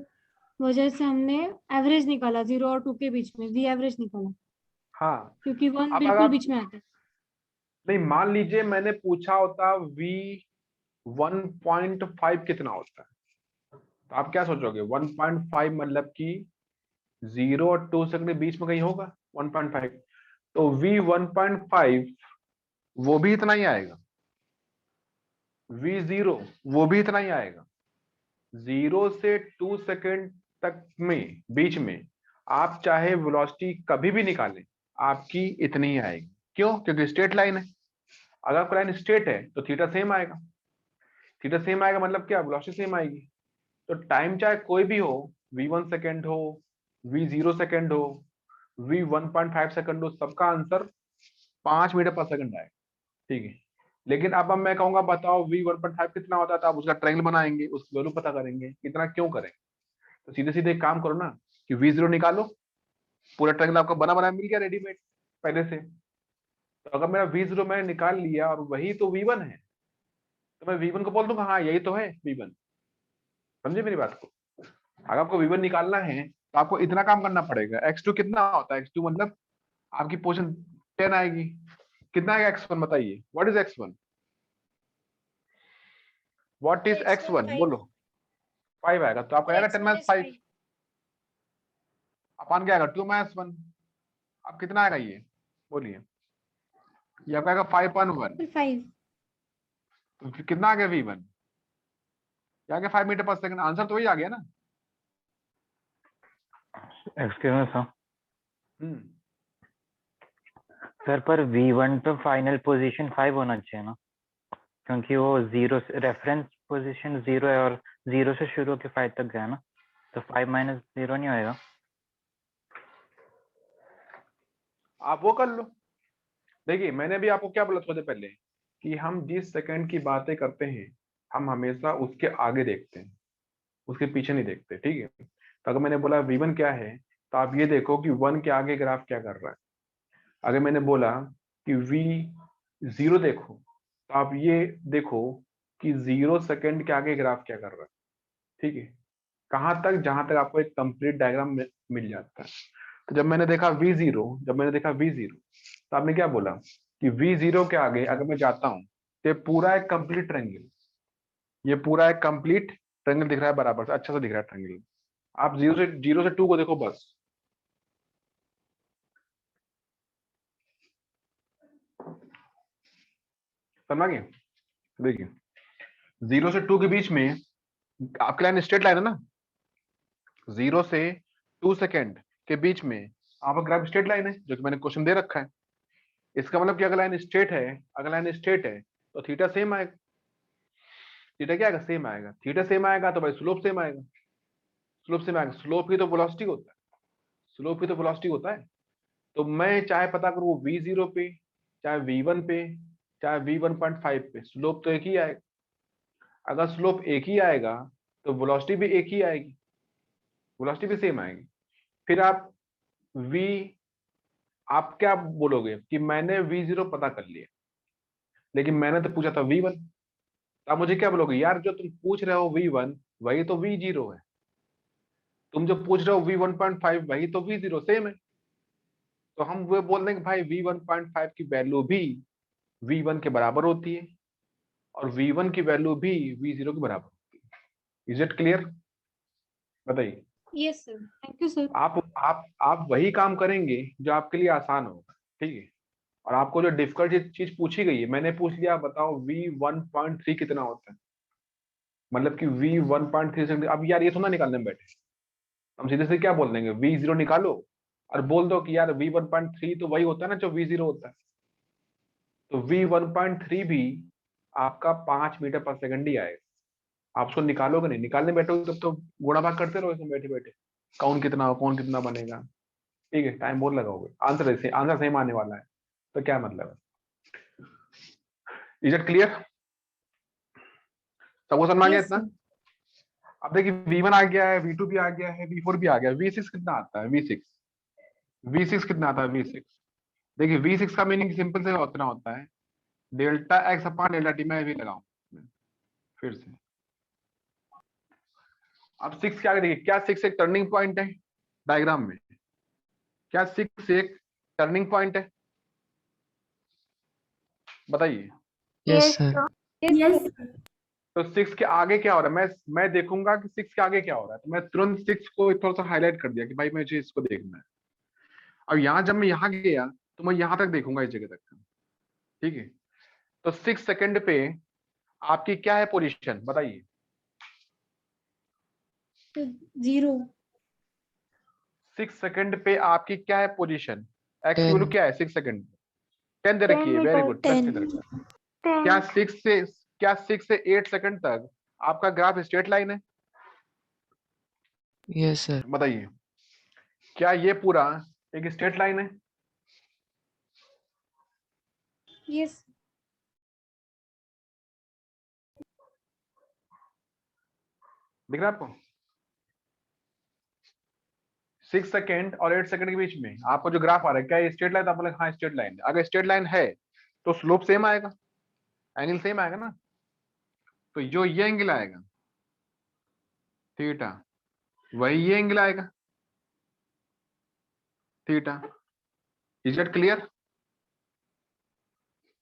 G: वजह से हमने एवरेज निकाला 0 और 2 के बीच में, वी एवरेज निकाला,
A: हाँ।
G: क्योंकि 1
A: अब
G: बिल्कुल
A: अगर
G: बीच में आता है।
A: नहीं, मान लीजिए मैंने पूछा होता v 1.5 कितना होता है, तो आप क्या सोचोगे? 1.5 मतलब कि 0 और 2 सेकंड के बीच में कहीं होगा 1.5, तो v 1.5 वो भी इतना ही आएगा, v0 वो भी इतना ही आएगा। 0 से 2 सेकंड तक में बीच में आप चाहे वेलोसिटी कभी भी निकालें, आपकी इतनी ही आएगी। क्यों? क्योंकि स्ट्रेट लाइन है। अगर आपका लाइन स्ट्रेट है तो थीटा सेम आएगा। थीटा सेम आएगा मतलब क्या? वेलोसिटी सेम आएगी। तो टाइम चाहे कोई भी हो, v1 सेकंड हो, v0 सेकंड हो, v 1.5 सेकंड हो, सबका आंसर 5 मीटर पर सेकंड आएगा। ठीक है। लेकिन अब मैं कहूंगा बताओ v 1.5 कितना होता है, तो आप उसका ट्रायंगल बनाएंगे, उसकी वैल्यू पता करेंगे। इतना क्यों करेंगे? तो सीधे सीधे एक काम करो ना कि v0 निकालो, पूरा ट्रायंगल आपको बना बना मिल गया रेडीमेड पहले से। तो अगर मेरा v0 मैंने निकाल लिया और वही तो v1 है, तो मैं v1 को बोल दूंगा हाँ यही तो है v1। समझे मेरी बात को? अगर आपको v1 निकालना है तो आपको इतना काम करना पड़ेगा। x2 कितना होता है? x2 मतलब आपकी पोजीशन 10 आएगी। कितना है x1 बताइए? What is x1? What is x1 बोलो? 5 आएगा। तो आपका आएगा 10 माइनस 5 अपान क्या आएगा? 2 माइनस 1। अब कितना आएगा ये बोलिए? ये आपका आएगा 5.1।
B: 5.
A: तो फिर कितना आ गया v1? ये आ गया 5 मीटर पर सेकंड। आंसर तो वही आ गया ना।
D: Excuse me sir.
A: Hmm.
D: Sir पर v1 पे फाइनल पोजीशन 5 होना चाहिए ना, क्योंकि वो 0 से रेफरेंस पोजीशन 0 है और 0 से शुरू होकर 5 तक गया ना, तो 5 माइनस 0 नहीं होएगा?
A: आप वो कर लो। देखिए मैंने भी आपको क्या बोला थोड़ी देर पहले कि हम जिस सेकंड की बातें करते हैं हम हमेशा उसके आगे देखते हैं, उसके पीछे नहीं देखते। ठीक है। तो अगर मैंने बोला v1 क्या है, तो आप ये देखो कि 1 के आगे ग्राफ क्या कर रहा है। अगर मैंने बोला कि v0 देखो, तो आप ये देखो कि 0 सेकंड के आगे ग्राफ क्या कर रहा है। ठीक है। कहां तक? जहां तक आपको एक कंप्लीट डायग्राम मिल जाता है। तो जब मैंने देखा v0, तो आपने क्या बोला कि v0 के आगे अगर मैं जाता हूं तो ये पूरा एक कंप्लीट ट्रायंगल, ये पूरा एक कंप्लीट ट्रायंगल दिख रहा है बराबर से, अच्छा से दिख रहा है ट्रायंगल। आप 0 से 2 को देखो बस। समझ गए? देखिए 0 से 2 के बीच में आपकी लाइन स्ट्रेट लाइन है ना। 0 से 2 सेकंड के बीच में आपका ग्राफ स्ट्रेट लाइन है, जो कि मैंने क्वेश्चन दे रखा है। इसका मतलब कि अगर लाइन स्ट्रेट है तो थीटा सेम आएगा। थीटा क्या आएगा? सेम आएगा। थीटा सेम आएगा तो भाई स्लोप सेम आएगा। स्लोप ही तो वेलोसिटी होता है। तो मैं चाहे पता करूँ वो v0 पे, चाहे v1 पे, चाहे v1.5 पे, स्लोप तो एक ही आएगा। अगर स्लोप एक ही आएगा तो वेलोसिटी भी एक ही आएगी, वेलोसिटी भी सेम आएगी। फिर आप क्या बोलोगे कि मैंने v0 पता कर लिया, लेकिन मैंने तो पूछा था v1। आप मुझे क्या बोलोगे? यार जो तुम पूछ रहे हो v1 वही तो v0 है, तुम जो पूछ रहे हो v1.5 वही तो v0 सेम है। तो हम वो बोल देंगे भाई v1.5 की वैल्यू भी v1 के बराबर होती है और v1 की वैल्यू भी v0 के बराबर होती है। Is it clear? बताइए।
G: Yes sir, thank you sir.
A: आप वही काम करेंगे जो आपके लिए आसान होगा। ठीक है। और आपको जो डिफिकल्ट चीज पूछी गई है, मैंने पूछ लिया बताओ v1.3 कितना होता है, मतलब कि v1.3 से अब यार ये थोड़ा निकालने में बैठे, हम सीधे से क्या बोल देंगे v0 निकालो और बोल दो कि यार v1.3 तो वही होता है ना जो v0 होता है। तो v1.3 भी आपका 5 मीटर पर सेकंड ही आएगा। आप उसको निकालोगे नहीं, निकालने बैठोगे तब तो गुणा भाग करते रहो इसमें बैठे बैठे, कौन कितना बनेगा। ठीक है। टाइम बहुत लगाओगे, आंसर सेम आने वाला है। तो क्या मतलब है? Is it clear? सबको समझ आ गया
G: Yes,
A: इतना?
G: sir.
A: अब देखिए V1 आ गया है, V2 भी आ गया है, V4 भी आ गया है, V6 कितना आता है? V6 कितना आता है? V6 देखिए, V6 का मीनिंग सिंपल से उतना होता है, delta x upon delta T. मैं भी लगाऊं फिर से। अब 6 के आगे देखिए, क्या 6 एक टर्निंग पॉइंट है डायग्राम में? क्या 6 एक टर्निंग पॉइंट है? बताइए।
F: yes sir,
B: Yes, sir.
A: तो 6 के आगे क्या हो रहा है? मैं देखूंगा कि 6 के आगे क्या हो रहा है, तो मैं तुरंत 6 को थोड़ा सा हाईलाइट कर दिया कि भाई मुझे इसको देखना है। अब यहाँ जब मैं यहाँ गया तो मैं यहाँ तक देखूंगा, इस जगह तक। ठीक है, तो 6 सेकंड पे आपकी क्या है पोजीशन? बताइए।
G: 0.
A: 6 सेकंड पे आपकी क्या है पोजीशन? एक्स की
F: 10,
A: वैल्यू क्या है 6 सेकंड? 10 दे रखी है, वेरी गुड।
C: 10.
A: क्या 6 से 8 सेकंड तक आपका ग्राफ स्ट्रेट लाइन है?
F: yes sir,
A: बताइए, क्या ये पूरा एक स्ट्रेट लाइन है?
G: Yes.
A: दिख रहा है आपको? 6 सेकंड और 8 सेकंड के बीच में आपको जो ग्राफ आ रहा है, क्या ये स्ट्रेट लाइन? आप बोले हाँ स्ट्रेट लाइन। अगर स्ट्रेट लाइन है तो स्लोप सेम आएगा, एंगल सेम आएगा ना। तो जो ये एंगल आएगा थीटा, वही ये एंगल आएगा theta. Is it clear?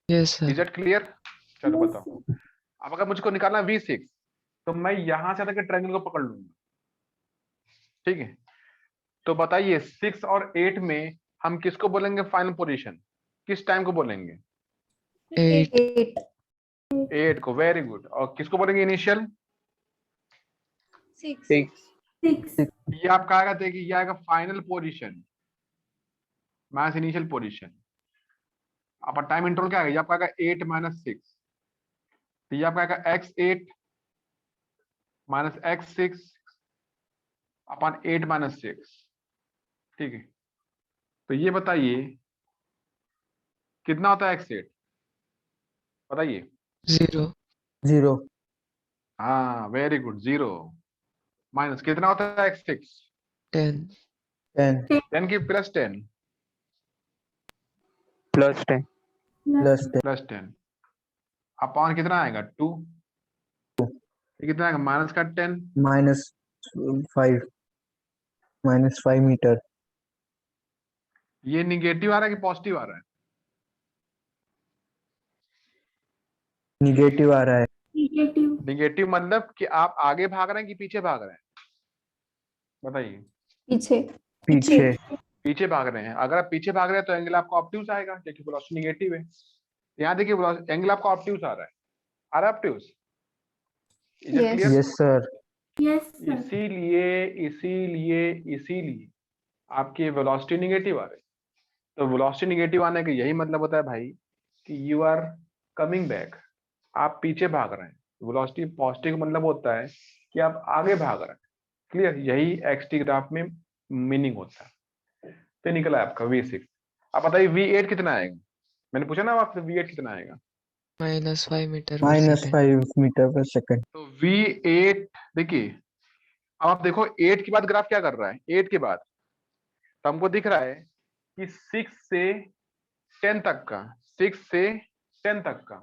F: yes sir,
A: is it clear? चलो
B: Yes,
A: बताओ। अब अगर मुझको निकालना V6 तो मैं यहां से आकर ट्रायंगल को पकड़ लूंगा। ठीक है, तो बताइए 6 और 8 में हम किसको बोलेंगे फाइनल पोजीशन? किस टाइम को बोलेंगे?
F: 8,
B: 8.
A: 8 को, वेरी गुड। और किसको बोलेंगे इनिशियल?
G: 6.
B: 6.
A: ये आपका आएगा, देखिए ये आएगा final position, math initial position. अब टाइम इंटरवल क्या आएगा? ये आपका आएगा 8 - 6, तो ये आपका आएगा x8 - x6 अपॉन 8 - 6। ठीक है, तो ये बताइए कितना होता है x8? बताइए।
F: 0,
E: 0
A: हाँ वेरी गुड, 0 माइनस कितना होता है x6?
F: 10,
E: 10
A: 10 की +10
D: +10.
E: plus 10
A: +10 अपॉन कितना आएगा 2। ये कितना आएगा -10।
E: minus 5 -5 meter
A: ये निगेटिव आ रहा है कि पॉजिटिव आ रहा है?
E: negative आ रहा है।
B: Negative.
A: निगेटिव मतलब कि आप आगे भाग रहे हैं कि पीछे भाग रहे हैं? बताइए।
B: पीछे.
E: पीछे
A: पीछे भाग रहे हैं। अगर आप पीछे भाग रहे हैं तो एंगल आपका ऑब्ट्यूज आएगा क्योंकि वेलोसिटी निगेटिव है। यहाँ देखिए एंगल आपका ऑब्ट्यूज आ रहा है, आ रहा है obtuse. Is it
B: Yes.
A: Clear?
E: yes sir
B: Yes, sir.
A: इसीलिए आपकी वेलोसिटी निगेटिव आ रही है। तो वेलोसिटी निगेटिव आने का यही मतलब होता है भाई कि यू आर कमिंग बैक, आप पीछे भाग रहे हैं। वेलोसिटी पॉजिटिव का मतलब होता है कि आप आगे भाग रहे हैं। क्लियर? यही एक्सटी ग्राफ में मीनिंग होता है। तो निकला है आपका V6। अब बताइए V8 कितना आएगा? मैंने पूछा ना आपसे V8 कितना आएगा?
F: -5 meter per second,
E: -5 meter per second
A: तो V8 देखिए, अब आप देखो 8 के बाद ग्राफ क्या कर रहा है? 8 के बाद तो हमको दिख रहा है कि 6 से 10 तक का, 6 से 10 तक का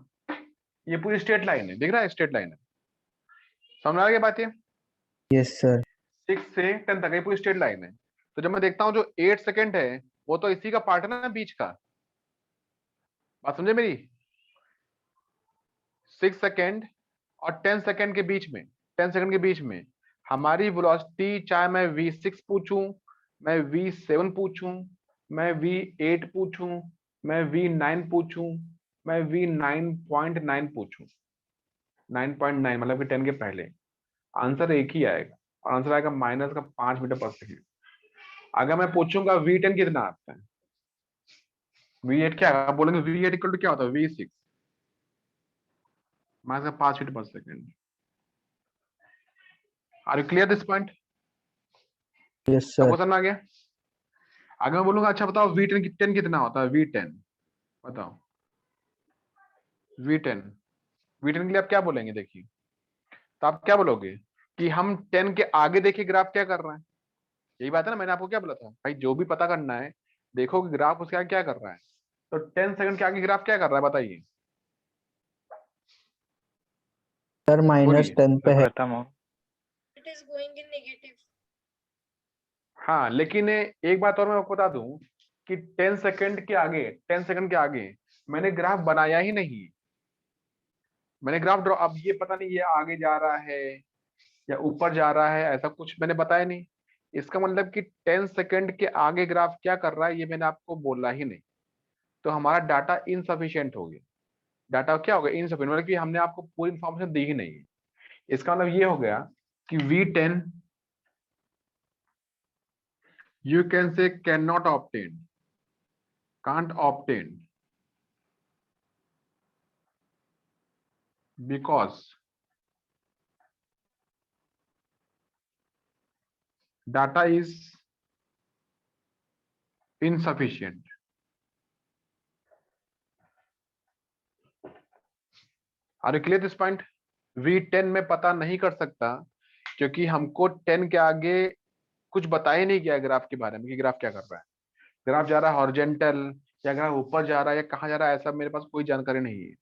A: ये पूरी स्ट्रेट लाइन है। दिख रहा है? स्ट्रेट लाइन है। समझ आ गया बात? ये
E: yes sir
A: 6 से 10 तक ये पूरी स्ट्रेट लाइन है। तो जब मैं देखता हूँ जो 8 सेकंड है वो तो इसी का पार्ट है ना, बीच का। बात समझे मेरी? 6 सेकंड और 10 सेकंड के बीच में, 10 सेकंड के बीच में हमारी वेलोसिटी, चाहे मैं V6 पूछूं, मैं V7 पूछूं, मैं V8 पूछूं, मैं V9 पूछूं, मैं V9.9 पूछूं, 9.9 मतलब कि 10 के पहले, आंसर एक ही आएगा और आंसर आएगा -5 मीटर पर सेकेंड। अगर मैं पूछूंगा V10 कितना आता है, V8 क्या है, आप बोलेंगे V8 इक्वल टू क्या होता है? V6 -5 मीटर पर second. Are you clear this point?
E: yes sir
A: सबको समझ आ गया? अगर मैं बोलूंगा अच्छा बताओ V10 कितना होता है? V10 बताओ V10 V10 के लिए आप क्या बोलेंगे? देखिए तो आप क्या बोलोगे कि हम 10 के आगे देखिए ग्राफ क्या कर रहा है। यही बात है ना, मैंने आपको क्या बोला था भाई, जो भी पता करना है देखो कि ग्राफ उसके आगे क्या कर रहा है। तो 10 सेकंड के आगे ग्राफ क्या कर रहा है बताइए,
E: सर
A: बोलिए।
E: -10 पे है।
D: खत्म हो।
G: It is going in negative.
A: हाँ लेकिन एक बात और मैं आपको बता दूं कि 10 सेकंड के आगे 10 सेकंड के आगे मैंने ग्राफ बनाया ही नहीं। मैंने ग्राफ ड्रॉ, अब ये पता नहीं ये आगे जा रहा है या ऊपर जा रहा है, ऐसा कुछ मैंने बताया नहीं। इसका मतलब कि 10 सेकंड के आगे ग्राफ क्या कर रहा है ये मैंने आपको बोला ही नहीं। तो हमारा डाटा इनसफिशिएंट हो गया। डाटा क्या हो गया? इनसफिशिएंट, मतलब कि हमने आपको पूरी इंफॉर्मेशन दी ही नहीं है। इसका मतलब ये हो गया कि V10 you can say cannot obtain, can't obtain because data is insufficient. Are you clear this point? V10 में पता नहीं कर सकता क्योंकि हमको 10 के आगे कुछ बताया नहीं गया ग्राफ के बारे में कि ग्राफ क्या कर रहा है। ग्राफ जा रहा है हॉरिजॉन्टल या ग्राफ ऊपर जा रहा है या कहाँ जा रहा है, ऐसा मेरे पास कोई जानकारी नहीं है।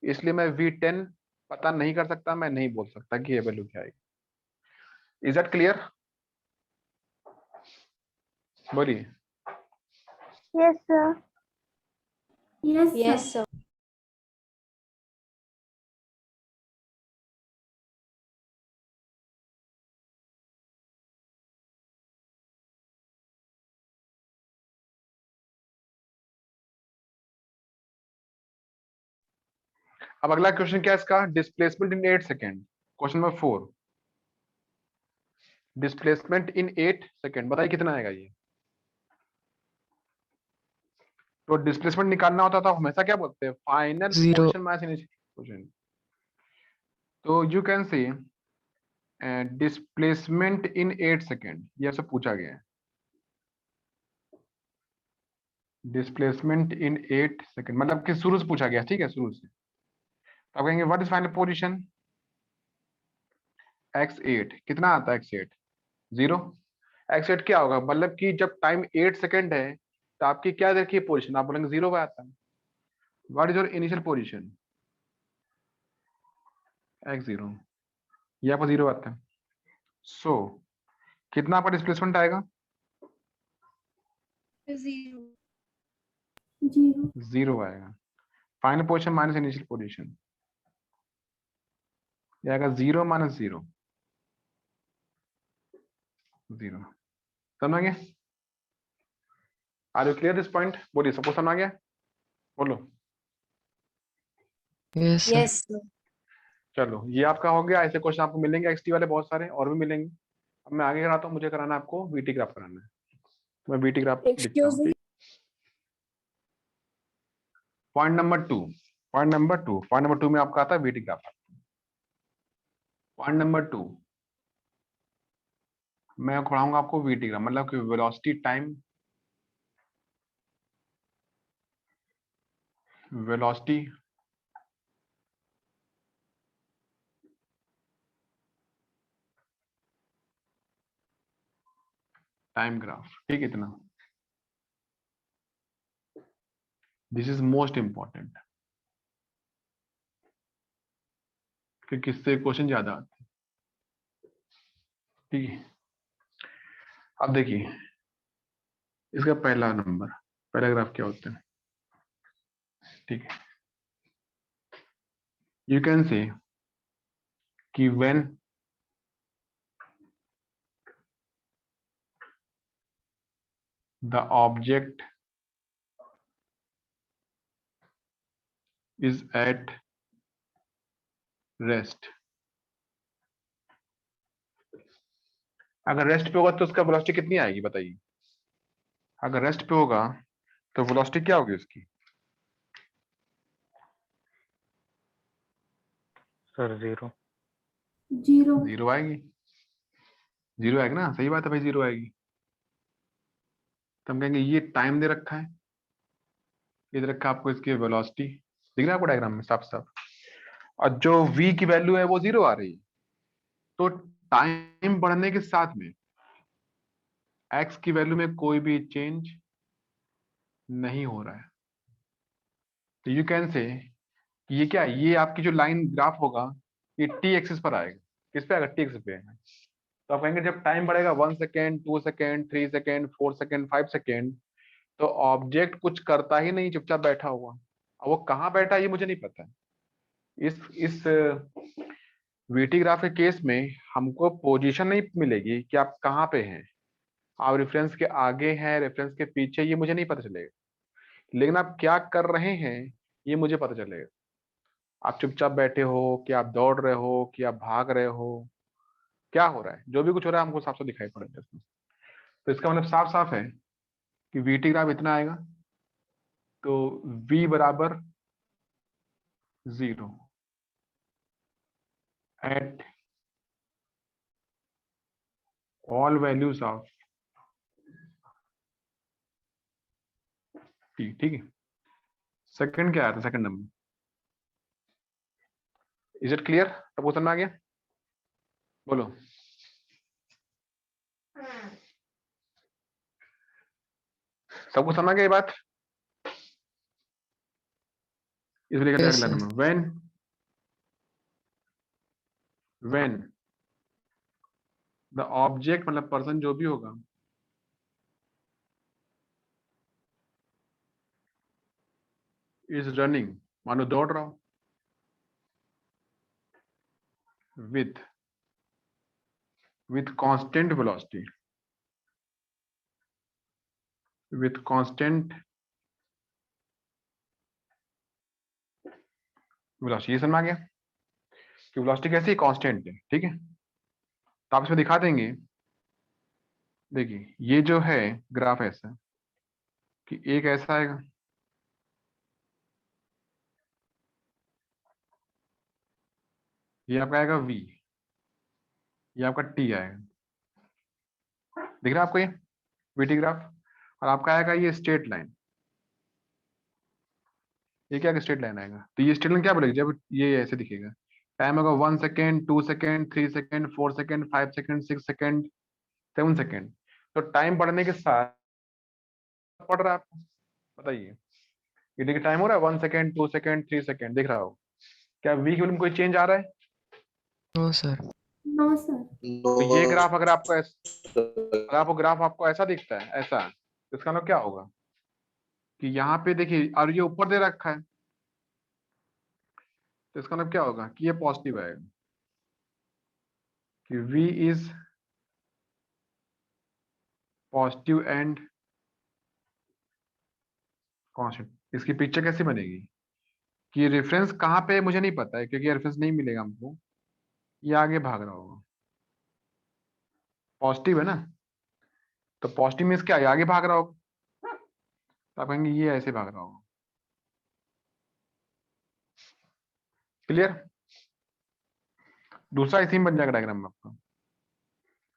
A: इसलिए मैं V10 पता नहीं कर सकता, मैं नहीं बोल सकता कि ये वैल्यू क्या आएगी। Is that clear? बोलिए।
C: Yes, sir.
B: Yes, sir.
A: अब अगला क्वेश्चन क्या है इसका? Displacement in 8 second. Question number 4, displacement in 8 second. बताइए कितना आएगा ये? तो डिस्प्लेसमेंट निकालना होता था हमेशा क्या बोलते हैं? Final
F: Zero.
A: Position minus initial position. तो you can say displacement in 8 second, ये सब पूछा गया है। डिस्प्लेसमेंट इन 8 सेकेंड मतलब कि शुरू से पूछा गया, ठीक है, शुरू से। तो आप कहेंगे what is final position? x8 कितना आता है? x8 0। x8 क्या होगा? मतलब कि जब टाइम 8 सेकेंड है तो आपकी क्या देखिए पोजीशन, आप बोलेंगे 0 पे आता है। What is your initial position? x0, ये आपका 0 आता है। सो कितना आपका डिस्प्लेसमेंट आएगा?
G: 0
A: 0 आएगा। Final position minus initial position, ये आएगा 0 माइनस 0 0। समझ गया? Are you clear this point? बोलिए, सबको समझ आ गया? बोलो।
F: Yes, sir.
A: चलो ये आपका हो गया। ऐसे क्वेश्चन आपको मिलेंगे एक्सटी वाले बहुत सारे और भी मिलेंगे। अब मैं आगे कराता हूँ, मुझे कराना है आपको वीटी ग्राफ कराना है। तो मैं वीटी ग्राफ लिखता हूँ। पॉइंट नंबर 2, पॉइंट नंबर 2 में आपका आता है वीटी ग्राफ। पॉइंट नंबर 2 मैं पढ़ाऊंगा आपको वीटी ग्राफ, मतलब कि velocity time, velocity time graph, ठीक है? इतना, दिस इज मोस्ट इंपॉर्टेंट क्योंकि इससे क्वेश्चन ज्यादा आते हैं, ठीक है? अब देखिए इसका पहला नंबर, पहला ग्राफ क्या होता है, ठीक है? यू कैन से कि when the object is at rest, अगर रेस्ट पे होगा तो उसका वेलोसिटी कितनी आएगी बताइए? अगर रेस्ट पे होगा तो वेलोसिटी क्या होगी उसकी?
D: सर 0।
A: 0 आएगी। 0 आएगी ना, सही बात है भाई, 0 आएगी। तो हम कहेंगे ये टाइम दे रखा है, इधर रखा आपको इसकी वेलोसिटी, दिख रहा है आपको डायग्राम में साफ साफ, और जो v की वैल्यू है वो 0 आ रही है। तो टाइम बढ़ने के साथ में x की वैल्यू में कोई भी चेंज नहीं हो रहा है। तो यू कैन से ये क्या है, ये आपकी जो लाइन ग्राफ होगा ये t एक्सिस पर आएगा। किस पे आएगा? t एक्सिस पे आएगा। तो आप कहेंगे जब टाइम बढ़ेगा 1 second, 2 second, 3 second, 4 second, 5 second, तो ऑब्जेक्ट कुछ करता ही नहीं, चुपचाप बैठा हुआ। अब वो कहाँ बैठा है ये मुझे नहीं पता है। इस वीटी ग्राफ के केस में हमको पोजीशन नहीं मिलेगी कि आप कहाँ पे हैं, आप रेफरेंस के आगे हैं, रेफरेंस के पीछे, ये मुझे नहीं पता चलेगा। लेकिन आप क्या कर रहे हैं ये मुझे पता चलेगा। आप चुपचाप बैठे हो, कि आप दौड़ रहे हो, कि आप भाग रहे हो, क्या हो रहा है, जो भी कुछ हो रहा है हमको साफ साफ दिखाई पड़ेगा इसमें। तो इसका मतलब साफ साफ है कि वीटी ग्राफ इतना आएगा, तो v बराबर 0 at all values of t। ठीक है, सेकंड क्या आया था? Second number, is it clear? सबको समझ में आ गया? बोलो। सबको समझ आ गया ये बात? इसलिए कहते हैं
F: Yes,
A: अगला
F: sir.
A: Number, when the object, मतलब पर्सन जो भी होगा, इज रनिंग, मानो दौड़ रहा हो, with constant velocity, with constant velocity। ये समझ में आ गया कि वेलोसिटी कैसी कांस्टेंट है। ठीक है, तो आप इसमें दिखा देंगे। देखिए ये जो है ग्राफ ऐसा कि एक ऐसा आएगा, ये आपका आएगा v, ये आपका t आएगा, दिख रहा है आपको ये वीटी ग्राफ, और आपका आएगा ये स्ट्रेट लाइन। ये क्या स्ट्रेट लाइन आएगा? तो ये स्ट्रेट लाइन क्या बोलेगी जब ये ऐसे दिखेगा? टाइम होगा 1 second, 2 second, 3 second, 4 second, 5 second, 6 second, 7 second. तो टाइम बढ़ने के साथ पड़ रहा है आपको, बताइए। ये देखिए टाइम हो रहा है 1 सेकेंड, 2 सेकेंड, 3 सेकेंड, दिख रहा हो? क्या वी की वैल्यू में कोई चेंज आ रहा है?
F: No, sir.
B: No, sir.
A: तो ये ग्राफ अगर आपको अगर आपको ग्राफ आपको ऐसा दिखता है, ऐसा, तो इसका मतलब क्या होगा कि यहाँ पे देखिए, और ये ऊपर दे रखा है, तो इसका मतलब क्या होगा कि ये पॉजिटिव आएगा, कि v is positive and constant. इसकी पिक्चर कैसे बनेगी कि रेफरेंस कहाँ पे है मुझे नहीं पता है, क्योंकि रेफरेंस नहीं मिलेगा हमको। ये आगे भाग रहा होगा, पॉजिटिव है ना, तो पॉजिटिव मीन्स क्या, ये आगे भाग रहा होगा, तो आप कहेंगे ये ऐसे भाग रहा होगा। क्लियर? दूसरा इसी में बन जाएगा डायग्राम में आपका।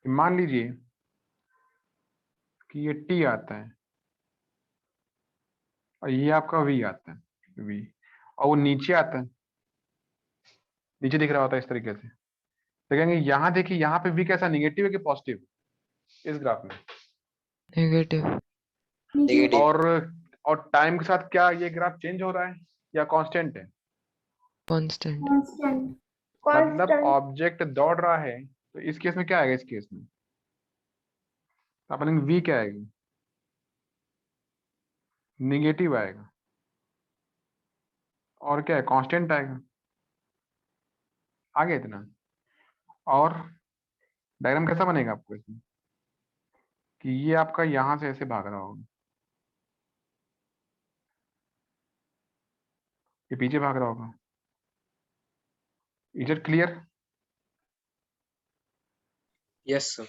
A: मान लीजिए कि ये t आता है और ये आपका v आता है, v, और वो नीचे आता है, नीचे दिख रहा होता है इस तरीके से। तो कहेंगे यहाँ देखिए, यहाँ पे v कैसा, निगेटिव है कि पॉजिटिव इस ग्राफ में?
F: Negative.
B: Negative.
A: और टाइम के साथ क्या ये ग्राफ चेंज हो रहा है या कांस्टेंट है?
F: Constant.
B: Constant.
A: मतलब
C: Constant.
A: ऑब्जेक्ट दौड़ रहा है, तो इस केस में क्या आएगा? इस केस में आप v क्या आएगा? निगेटिव आएगा, और क्या है, कांस्टेंट आएगा। आगे इतना, और डायग्राम कैसा बनेगा आपको इसमें कि ये आपका यहां से ऐसे भाग रहा होगा, ये पीछे भाग रहा होगा। Is it clear?
H: Yes, sir.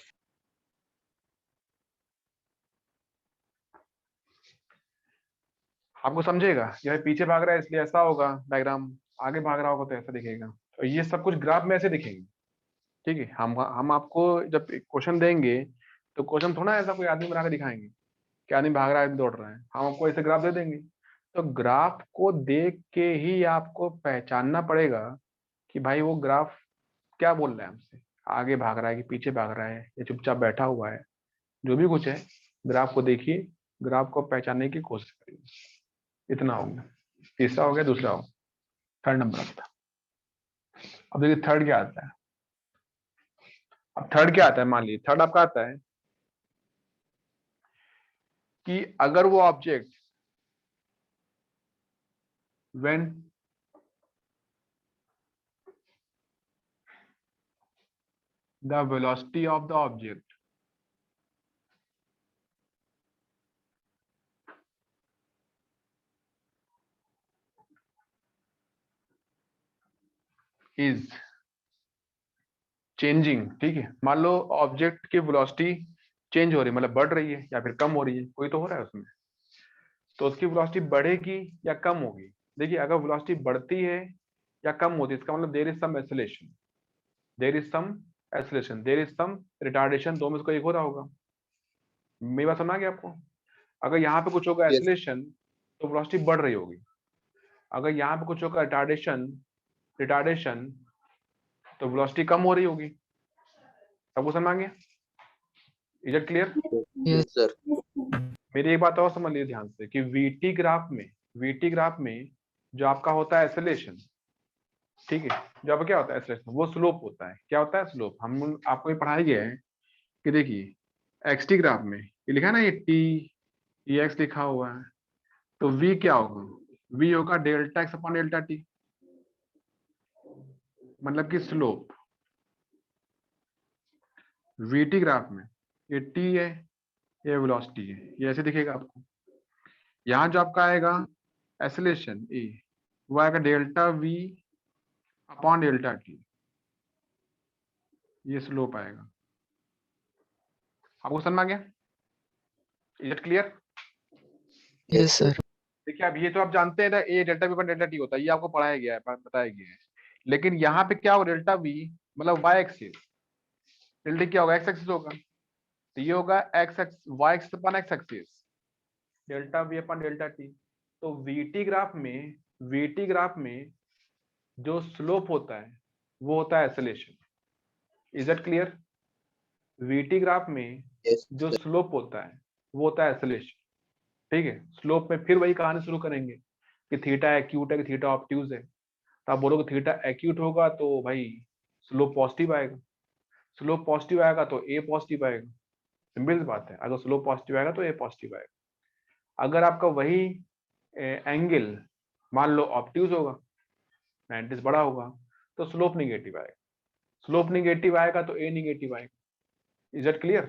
A: आपको समझेगा, यह पीछे भाग रहा है इसलिए ऐसा होगा डायग्राम, आगे भाग रहा होगा तो ऐसा दिखेगा। तो ये सब कुछ ग्राफ में ऐसे दिखेंगे। ठीक है, हम आपको जब क्वेश्चन देंगे तो क्वेश्चन थोड़ा ऐसा कोई आदमी बना के दिखाएंगे कि आदमी भाग रहा है, दौड़ रहा है। हम आपको ऐसे ग्राफ दे देंगे, तो ग्राफ को देख के ही आपको पहचानना पड़ेगा कि भाई वो ग्राफ क्या बोल रहा है हमसे, आगे भाग रहा है कि पीछे भाग रहा है या चुपचाप बैठा हुआ है, जो भी कुछ है ग्राफ को देखिए, ग्राफ को पहचानने की कोशिश करिए। इतना हो गया, तीसरा हो गया। दूसरा हो, थर्ड नंबर आता। अब देखिए थर्ड क्या आता है। अब थर्ड क्या आता है, मान लीजिए थर्ड आपका आता है कि अगर वो object when the velocity of the object is changing, ठीक है, मान लो ऑब्जेक्ट की वेलोसिटी चेंज हो रही है, मतलब बढ़ रही है या फिर कम हो रही है, कोई तो हो रहा है उसमें, तो उसकी वेलोसिटी बढ़ेगी या कम होगी। देखिए अगर वेलोसिटी बढ़ती है या कम होती है, इसका मतलब there is some acceleration, there is some acceleration, there is some retardation, दो में से कोई एक हो रहा होगा। मेरी बात समझ आ गई आपको? अगर यहाँ पे कुछ होगा एक्सेलरेशन तो वेलोसिटी बढ़ रही होगी, अगर यहाँ पे कुछ होगा रिटार्डेशन रिटार्डेशन तो वेलोसिटी कम हो रही होगी। सबको समझ आ गया? Is it clear?
F: Yes.
C: Yes, sir.
A: मेरी एक बात और समझ लीजिए ध्यान से कि वीटी ग्राफ में जो आपका होता है एक्सेलरेशन, ठीक है, जो आपका क्या होता है एक्सेलरेशन, वो स्लोप होता है। क्या होता है? स्लोप। हम आपको ये पढ़ाया गया है कि देखिए एक्सटी ग्राफ में ये लिखा है ना, ये टी ये एक्स लिखा हुआ है, तो वी क्या होगा? वी होगा delta x upon delta T, मतलब कि स्लोप। वीटी ग्राफ में ये टी है, ये वेलोसिटी है, ये ऐसे दिखेगा आपको। यहाँ जो आपका आएगा एक्सेलरेशन ए, वो आएगा delta v upon delta T, ये स्लोप आएगा। आपको समझ में आ गया? Is it clear?
F: Yes, sir.
A: देखिए अब ये तो आप जानते हैं ना, a delta v upon delta t होता है, ये आपको पढ़ाया गया है, बताया गया है। लेकिन यहाँ पे क्या होगा, डेल्टा वी मतलब वाई एक्सिस, डेल्टा क्या होगा? एक्स एक्सिस होगा, तो ये होगा x x y axis upon x axis, delta v upon delta t. तो वीटी ग्राफ में जो स्लोप होता है वो होता है acceleration. Is it clear? VT graph में
C: Yes,
A: जो
C: sir.
A: स्लोप होता है वो होता है एक्सेलरेशन, ठीक है। स्लोप में फिर वही कहानी शुरू करेंगे कि थीटा एक्यूट है कि थीटा ऑब्ट्यूज है। तो आप बोलोगे थीटा एक्यूट होगा तो भाई स्लोप पॉजिटिव आएगा, स्लोप पॉजिटिव आएगा तो ए पॉजिटिव आएगा। सिंपल सी बात है, अगर स्लोप पॉजिटिव आएगा तो ए पॉजिटिव आएगा। अगर आपका वही एंगल मान लो ऑब्ट्यूज होगा, 90 बड़ा होगा, तो स्लोप निगेटिव आएगा, स्लोप निगेटिव आएगा तो ए निगेटिव आएगा। Is it clear?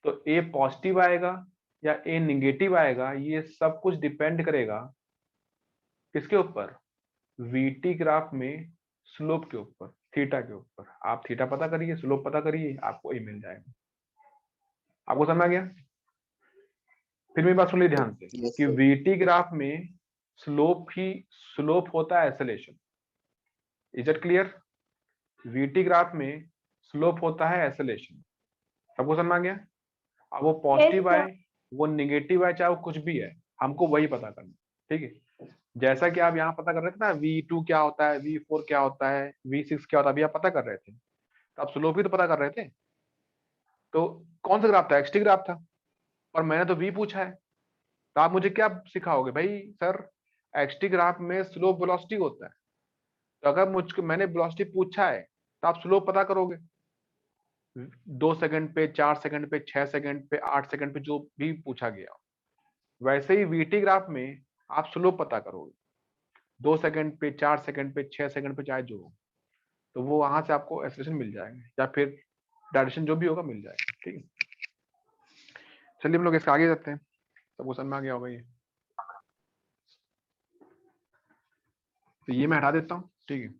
A: तो ए पॉजिटिव आएगा या ए निगेटिव आएगा, ये सब कुछ डिपेंड करेगा किसके ऊपर? वीटी ग्राफ में स्लोप के ऊपर, थीटा के ऊपर। आप थीटा पता करिए, स्लोप पता करिए, आपको ए मिल जाएगा। आपको समझ आ गया? फिर मेरी बात सुन ली ध्यान से
C: Yes,
A: कि
C: sir.
A: वीटी ग्राफ में स्लोप होता है acceleration. Is it clear? VT graph में स्लोप होता है एक्सेलरेशन। सबको समझ आ गया? अब वो पॉजिटिव
C: sir.
A: आए वो निगेटिव आए चाहे वो कुछ भी है, हमको वही पता करना, ठीक है। जैसा कि आप यहाँ पता कर रहे थे ना V2 क्या होता है, V4 क्या होता है, V6 क्या होता है, अभी आप पता कर रहे थे, तो आप स्लोप ही तो पता कर रहे थे। तो कौन सा ग्राफ था? एक्सटी ग्राफ था, और मैंने तो V पूछा है, तो आप मुझे क्या सिखाओगे भाई? सर एक्सटी ग्राफ में स्लोप वेलोसिटी होता है, तो अगर मुझको मैंने वेलोसिटी पूछा है तो आप स्लोप पता करोगे। 2 सेकंड पे, 4 सेकंड पे, 6 सेकंड पे, 8 सेकंड पे, जो भी पूछा गया, वैसे ही वीटी ग्राफ में आप स्लोप पता करोगे 2 सेकंड पे, 4 सेकंड पे, 6 सेकंड पे, चाहे जो हो, तो वो वहां से आपको एक्सेलरेशन मिल जाएगा या फिर डायरेक्शन जो भी होगा मिल जाएगा, ठीक है। चलिए हम लोग इसके आगे जाते हैं, सबको समझ में आ गया होगा ये। तो ये मैं हटा देता हूँ, ठीक है,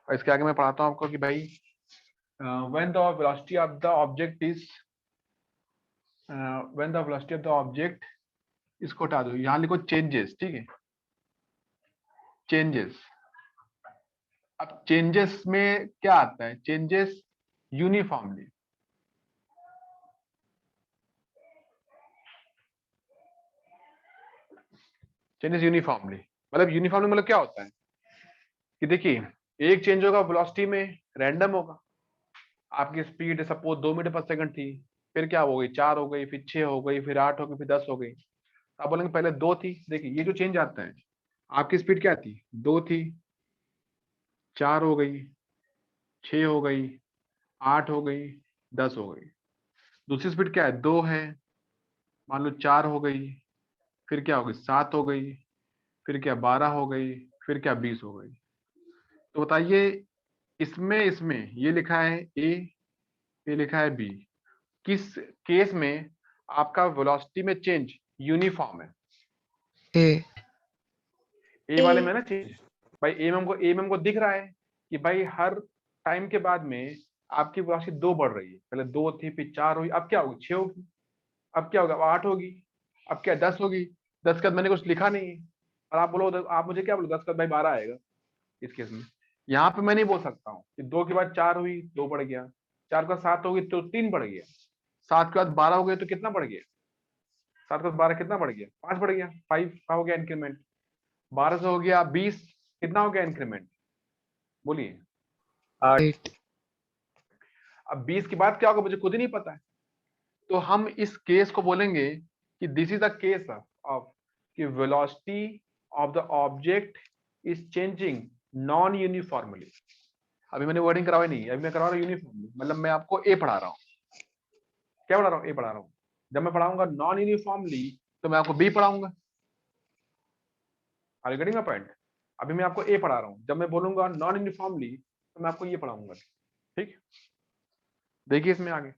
A: और इसके आगे मैं पढ़ाता हूँ आपको कि भाई when the velocity of the object is when the velocity of the object, इसको हटा दो, यहाँ लिखो चेंजेस, ठीक है, चेंजेस। अब चेंजेस में क्या आता है? चेंजेस यूनिफॉर्मली, चेंजेस यूनिफॉर्मली, मतलब यूनिफॉर्मली मतलब क्या होता है कि देखिए एक चेंज होगा वेलोसिटी में, रैंडम होगा। आपकी स्पीड सपोज 2 मीटर पर सेकंड थी, फिर क्या हो गई 4 हो गई, फिर 6 हो गई, फिर 8 हो गई, फिर 10 हो गई। आप बोलेंगे पहले 2 थी। देखिए ये जो चेंज आता है, आपकी स्पीड क्या थी 2 थी, 4 हो गई, 6 हो गई, 8 हो गई, 10 हो गई। दूसरी स्पीड क्या है 2 है, मान लो 4 हो गई, फिर क्या हो गई 7 हो गई, फिर क्या 12 हो गई, फिर क्या 20 हो गई। तो बताइए इसमें इसमें ये लिखा है ए, ये लिखा है बी, किस केस में आपका वेलोसिटी में चेंज यूनिफॉर्म है?
F: A.
A: ए वाले में ना चेंज, भाई ए में हमको दिख रहा है कि भाई हर टाइम के बाद में आपकी वेलोसिटी 2 बढ़ रही है। पहले 2 थी, फिर 4 हुई, अब क्या होगी 6 होगी, अब क्या होगा अब 8 होगी, अब क्या 10 होगी। 10 के बाद मैंने कुछ लिखा नहीं है, और आप बोलो आप मुझे क्या बोलो 10 के बाद भाई 12 आएगा। इस केस में यहाँ पे मैं नहीं बोल सकता हूँ कि 2 के बाद 4 हुई 2 बढ़ गया, 4 के बाद 7 होगी तो 3 बढ़ गया, 7 के बाद 12 हो गए तो कितना बढ़ गया, 7 के बाद 12 कितना बढ़ गया 5 बढ़ गया, 5 का हो गया इंक्रीमेंट। 12 से हो गया 20, कितना हो गया इंक्रीमेंट बोलिए।
F: 8.
A: अब 20 के बाद क्या होगा मुझे खुद ही नहीं पता है। तो हम इस केस को बोलेंगे कि this is the case of कि velocity of the object is changing non uniformly. अभी मैंने वर्डिंग करवाई नहीं, अभी मैं करवा रहा हूँ यूनिफॉर्मली, मतलब मैं आपको ए पढ़ा रहा हूँ। क्या पढ़ा रहा हूँ? ए पढ़ा रहा हूँ। जब मैं पढ़ाऊंगा नॉन यूनिफॉर्मली तो मैं आपको बी पढ़ाऊंगा। Are you getting my point? अभी मैं आपको ए पढ़ा रहा हूँ, जब मैं बोलूंगा नॉन यूनिफॉर्मली तो मैं आपको ये पढ़ाऊंगा। ठीक, देखिए इसमें आगे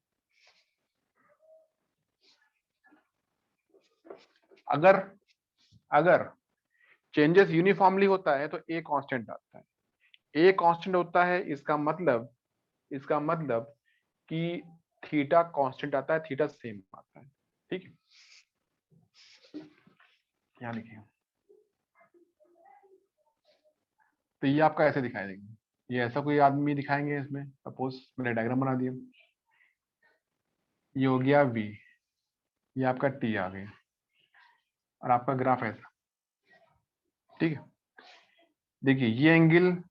A: अगर अगर चेंजेस यूनिफॉर्मली होता है तो ए कांस्टेंट आता है। ए कांस्टेंट होता है इसका मतलब कि थीटा कांस्टेंट आता है, थीटा सेम आता है। ठीक है, यहाँ लिखिए। तो ये आपका ऐसे दिखाई देंगे, ये ऐसा कोई आदमी दिखाएंगे इसमें, सपोज मैंने डायग्राम बना दिया, ये हो गया v, ये आपका t आ गया और आपका ग्राफ ऐसा। ठीक है, देखिए ये एंगल θ1,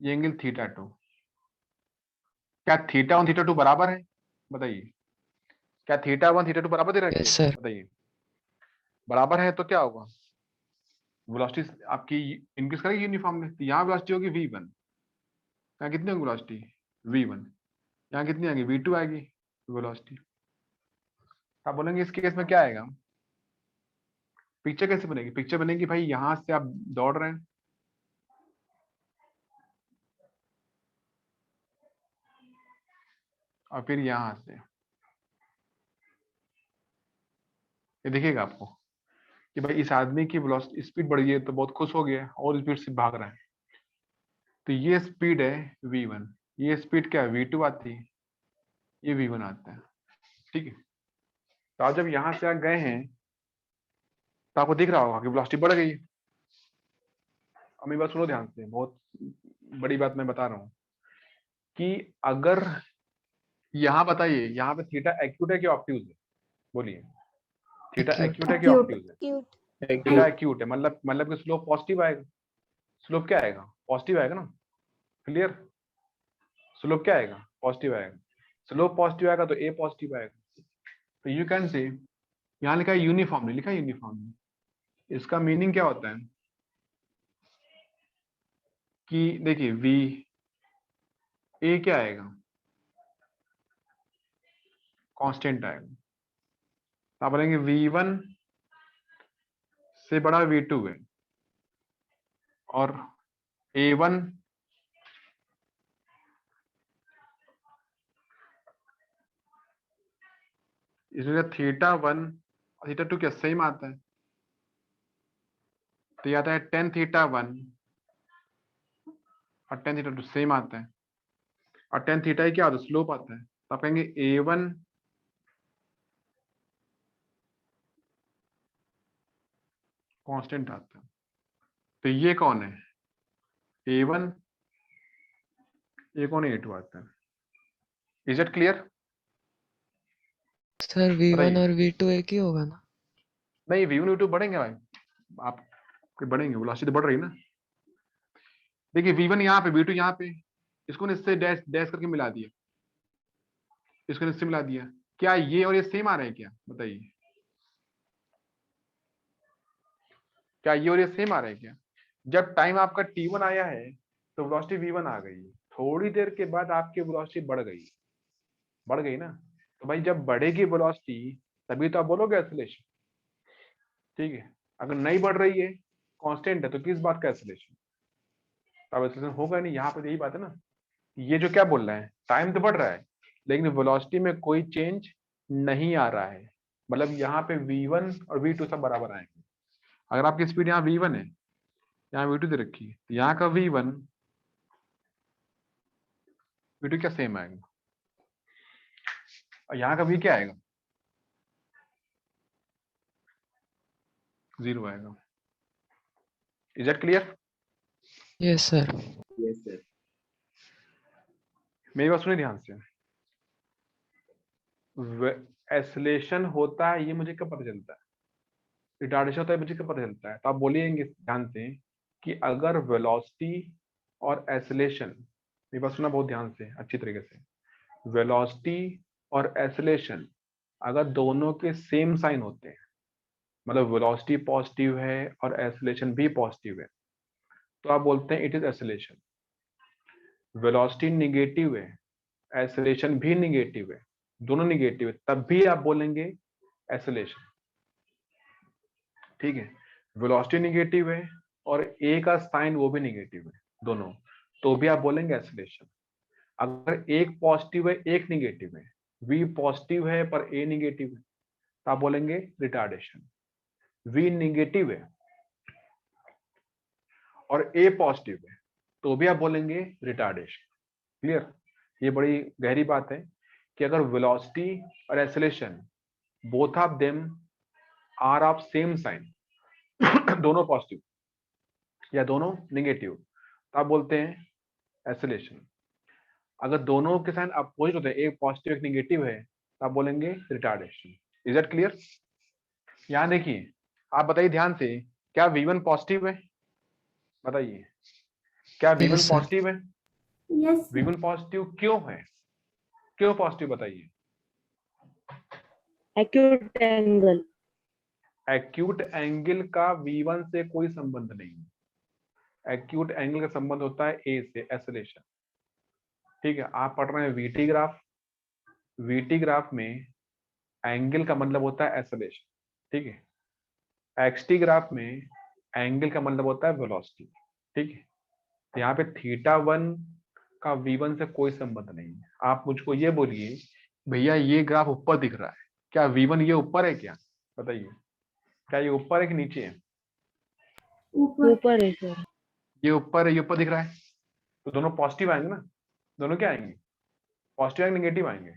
A: ये एंगल θ2। क्या θ1 θ2 बराबर है? बताइए, क्या θ1 θ2 बराबर दे रखी
F: Yes,
A: है?
F: sir.
A: बताइए, बराबर है तो क्या होगा, वेलोसिटी आपकी इंक्रीज करेगी यूनिफॉर्म में। तो यहाँ वेलोसिटी होगी v1, यहाँ कितनी होगी वेलोसिटी v1, यहाँ कितनी आएगी v2 आएगी वेलोसिटी। आप बोलेंगे इस केस में क्या आएगा, पिक्चर कैसे बनेगी? पिक्चर बनेगी भाई यहां से आप दौड़ रहे हैं, और फिर यहां से ये दिखेगा आपको कि भाई इस आदमी की वेलोसिटी स्पीड बढ़ गई है तो बहुत खुश हो गया और स्पीड से भाग रहा है। तो ये स्पीड है v1, ये स्पीड क्या है v2 आती है, ये v1 आता है। ठीक है, तो आप जब यहां से आ गए हैं तो आपको दिख रहा होगा कि वेलोसिटी बढ़ गई है। अब मेरी बात सुनो ध्यान से, बहुत बड़ी बात मैं बता रहा हूँ कि अगर यहाँ बताइए यहाँ पे थीटा एक्यूट है कि ऑब्ट्यूज है? बोलिए, थीटा
F: Acute.
A: एक्यूट है कि
B: Acute.
A: ऑब्ट्यूज है? थीटा एक्यूट है, मतलब कि स्लोप पॉजिटिव आएगा। स्लोप क्या आएगा? पॉजिटिव आएगा ना, क्लियर? स्लोप क्या आएगा? पॉजिटिव आएगा। स्लोप पॉजिटिव आएगा तो ए पॉजिटिव आएगा। तो यू कैन से, यहाँ लिखा है यूनिफॉर्मली, लिखा है यूनिफॉर्मली। इसका मीनिंग क्या होता है कि देखिए वी ए क्या आएगा, कांस्टेंट आएगा। तो आप बोलेंगे v1 से बड़ा v2 है और a1 इसमें θ1 और θ2 क्या सेम आता है? तो ये आता है tan θ1 और tan θ2 सेम आता है, और tan थीटा ही क्या आता है? स्लोप आता है। तो आप कहेंगे a1 कांस्टेंट आता है। तो ये कौन है? a1, ये कौन है? a2 आता है। Is it clear?
F: Sir V1
A: बताइए।
F: और V2 एक ही होगा ना?
A: नहीं, V1 V2 बढ़ेंगे भाई, आप बढ़ेंगे, वेलोसिटी तो बढ़ रही है ना। देखिए V1 यहाँ पे, V2 यहाँ पे, इसको ने इससे डैश डैश करके मिला दिया, इसको ने इससे मिला दिया। क्या ये और ये सेम आ रहे हैं क्या, बताइए? क्या ये और ये सेम आ रहे हैं क्या? जब टाइम आपका t1 आया है तो वेलोसिटी v1 आ गई, थोड़ी देर के बाद आपकी वेलोसिटी बढ़ गई ना। तो भाई जब बढ़ेगी वेलोसिटी तभी तो आप बोलोगे एक्सेलरेशन, ठीक है। अगर नहीं बढ़ रही है, कांस्टेंट है, तो किस बात का एक्सेलरेशन? अब एक्सेलरेशन होगा नहीं। यहाँ पे यही बात है ना, ये जो क्या बोल रहा है, टाइम तो बढ़ रहा है लेकिन वेलोसिटी में कोई चेंज नहीं आ रहा है। मतलब यहाँ पे v1 और v2 सब बराबर आएंगे। अगर आपकी स्पीड यहाँ v1 है, यहाँ v2 दे रखी है, तो यहाँ का v1 v2 क्या सेम आएगा, और यहाँ का v क्या आएगा, 0 आएगा। Is that clear?
F: Yes sir.
A: मेरी बात सुनिए ध्यान से। एक्सेलरेशन होता है ये मुझे कब पता चलता है, रिटार्डेशन होता है मुझे कब पता चलता है? तो आप बोलिएंगे ध्यान से कि अगर वेलोसिटी और एक्सेलरेशन, मेरी बात सुना बहुत ध्यान से अच्छी तरीके से, वेलोसिटी और एक्सेलरेशन अगर दोनों के सेम साइन होते हैं, मतलब वेलोसिटी पॉजिटिव है और एक्सेलरेशन भी पॉजिटिव है, तो आप बोलते हैं it is acceleration. Velocity negative है, एक्सेलरेशन भी निगेटिव है, दोनों निगेटिव है, तब भी आप बोलेंगे एक्सेलरेशन, ठीक है। वेलोसिटी निगेटिव है और ए का साइन वो भी निगेटिव है दोनों, तो भी आप बोलेंगे एक्सेलरेशन। अगर एक पॉजिटिव है एक निगेटिव है, वी पॉजिटिव है पर ए निगेटिव है, तो आप बोलेंगे रिटार्डेशन। वी निगेटिव है और ए पॉजिटिव है, तो भी आप बोलेंगे रिटार्डेशन। क्लियर? ये बड़ी गहरी बात है कि अगर वेलोसिटी और acceleration both of them are of same sign, दोनों पॉजिटिव या दोनों निगेटिव, तो आप बोलते हैं एक्सेलरेशन। अगर दोनों के साइन अपोजिट होते हैं, एक पॉजिटिव एक निगेटिव है, तो आप बोलेंगे रिटार्डेशन। Is that clear? यहां देखिए, आप बताइए ध्यान से, क्या v1 पॉजिटिव है? बताइए, क्या v1
F: यस सर।
A: पॉजिटिव है?
B: Yes, sir.
A: v1 पॉजिटिव क्यों है? क्यों पॉजिटिव बताइए?
H: Acute angle.
A: एक्यूट एंगल का v1 से कोई संबंध नहीं है। एक्यूट एंगल का संबंध होता है ए से, एक्सेलरेशन, ठीक है। आप पढ़ रहे हैं वीटी ग्राफ, वीटी ग्राफ में एंगल का मतलब होता है एक्सेलरेशन, ठीक है। एक्सटी ग्राफ में एंगल का मतलब होता है वेलोसिटी, ठीक है। तो यहाँ पे θ1 का v1 से कोई संबंध नहीं है। आप मुझको ये बोलिए भैया ये ग्राफ ऊपर दिख रहा है, क्या v1 ये ऊपर है क्या? बताइए, क्या ये ऊपर है कि नीचे है?
B: ऊपर.
H: ऊपर है सर।
A: ये ऊपर है, ये ऊपर दिख रहा है, तो दोनों पॉजिटिव आएंगे ना। दोनों क्या आएंगे, पॉजिटिव आएंगे निगेटिव आएंगे?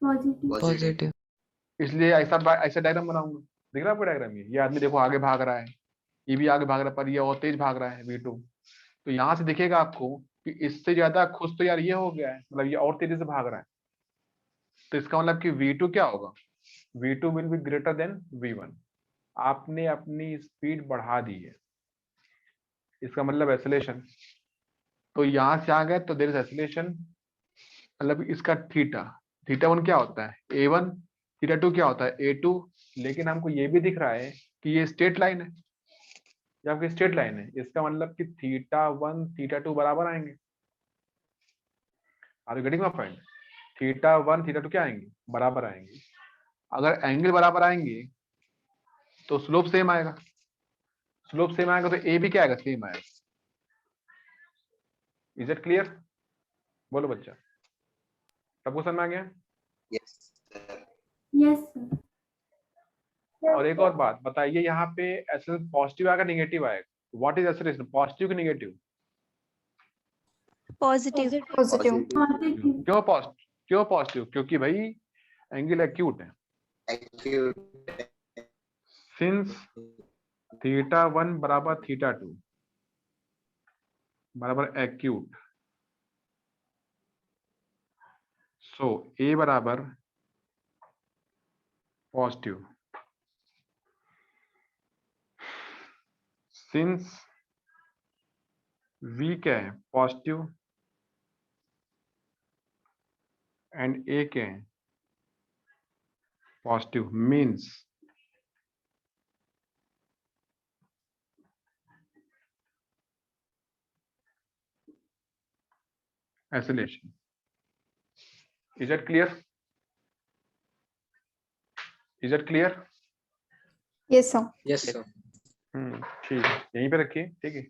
B: Positive.
F: पॉजिटिव।
A: इसलिए ऐसा डायग्राम बनाऊंगा। दिख रहा है आपको डायग्राम? ये आदमी देखो आगे भाग रहा है, ये भी आगे भाग रहा है, पर ये और तेज भाग रहा है v2। तो यहाँ से दिखेगा आपको कि इससे ज्यादा खुश तो यार ये हो गया है, मतलब ये और तेजी से भाग रहा है। तो इसका मतलब कि v2 क्या होगा, v2 will be greater than v1। आपने अपनी स्पीड बढ़ा दी है, इसका मतलब एक्सेलरेशन। तो यहाँ से आ गए तो देयर इज एक्सेलरेशन, मतलब इसका θ1 क्या होता है a1, θ2 क्या होता है a2। लेकिन हमको ये भी दिख रहा है कि ये स्ट्रेट लाइन है, ये आपकी स्ट्रेट लाइन है, इसका मतलब कि θ1 θ2 बराबर आएंगे। Are you getting my point? θ1 θ2 क्या आएंगे, बराबर आएंगे। अगर एंगल बराबर आएंगे तो स्लोप सेम आएगा, स्लोप सेम आएगा तो ए भी क्या आएगा, सेम आएगा। Is it clear? बोलो बच्चा, सबको समझ में आ गया?
B: Yes, sir.
A: और एक और बात बताइए, यहाँ पे एक्सेलरेशन पॉजिटिव आएगा निगेटिव आएगा? व्हाट इज एक्सेलरेशन, पॉजिटिव की निगेटिव?
C: पॉजिटिव।
B: Positive.
A: क्यों पॉजिटिव? क्योंकि भाई एंगल एक्यूट है। सिंस θ1 बराबर θ2 बराबर एक्यूट, सो ए बराबर पॉजिटिव, सिंस वी क्या है पॉजिटिव एंड ए क्या है positive, means acceleration. Is it clear? Is it clear?
H: Yes, sir.
I: Yes, sir.
A: ठीक है, यहीं पे रखिए, ठीक है।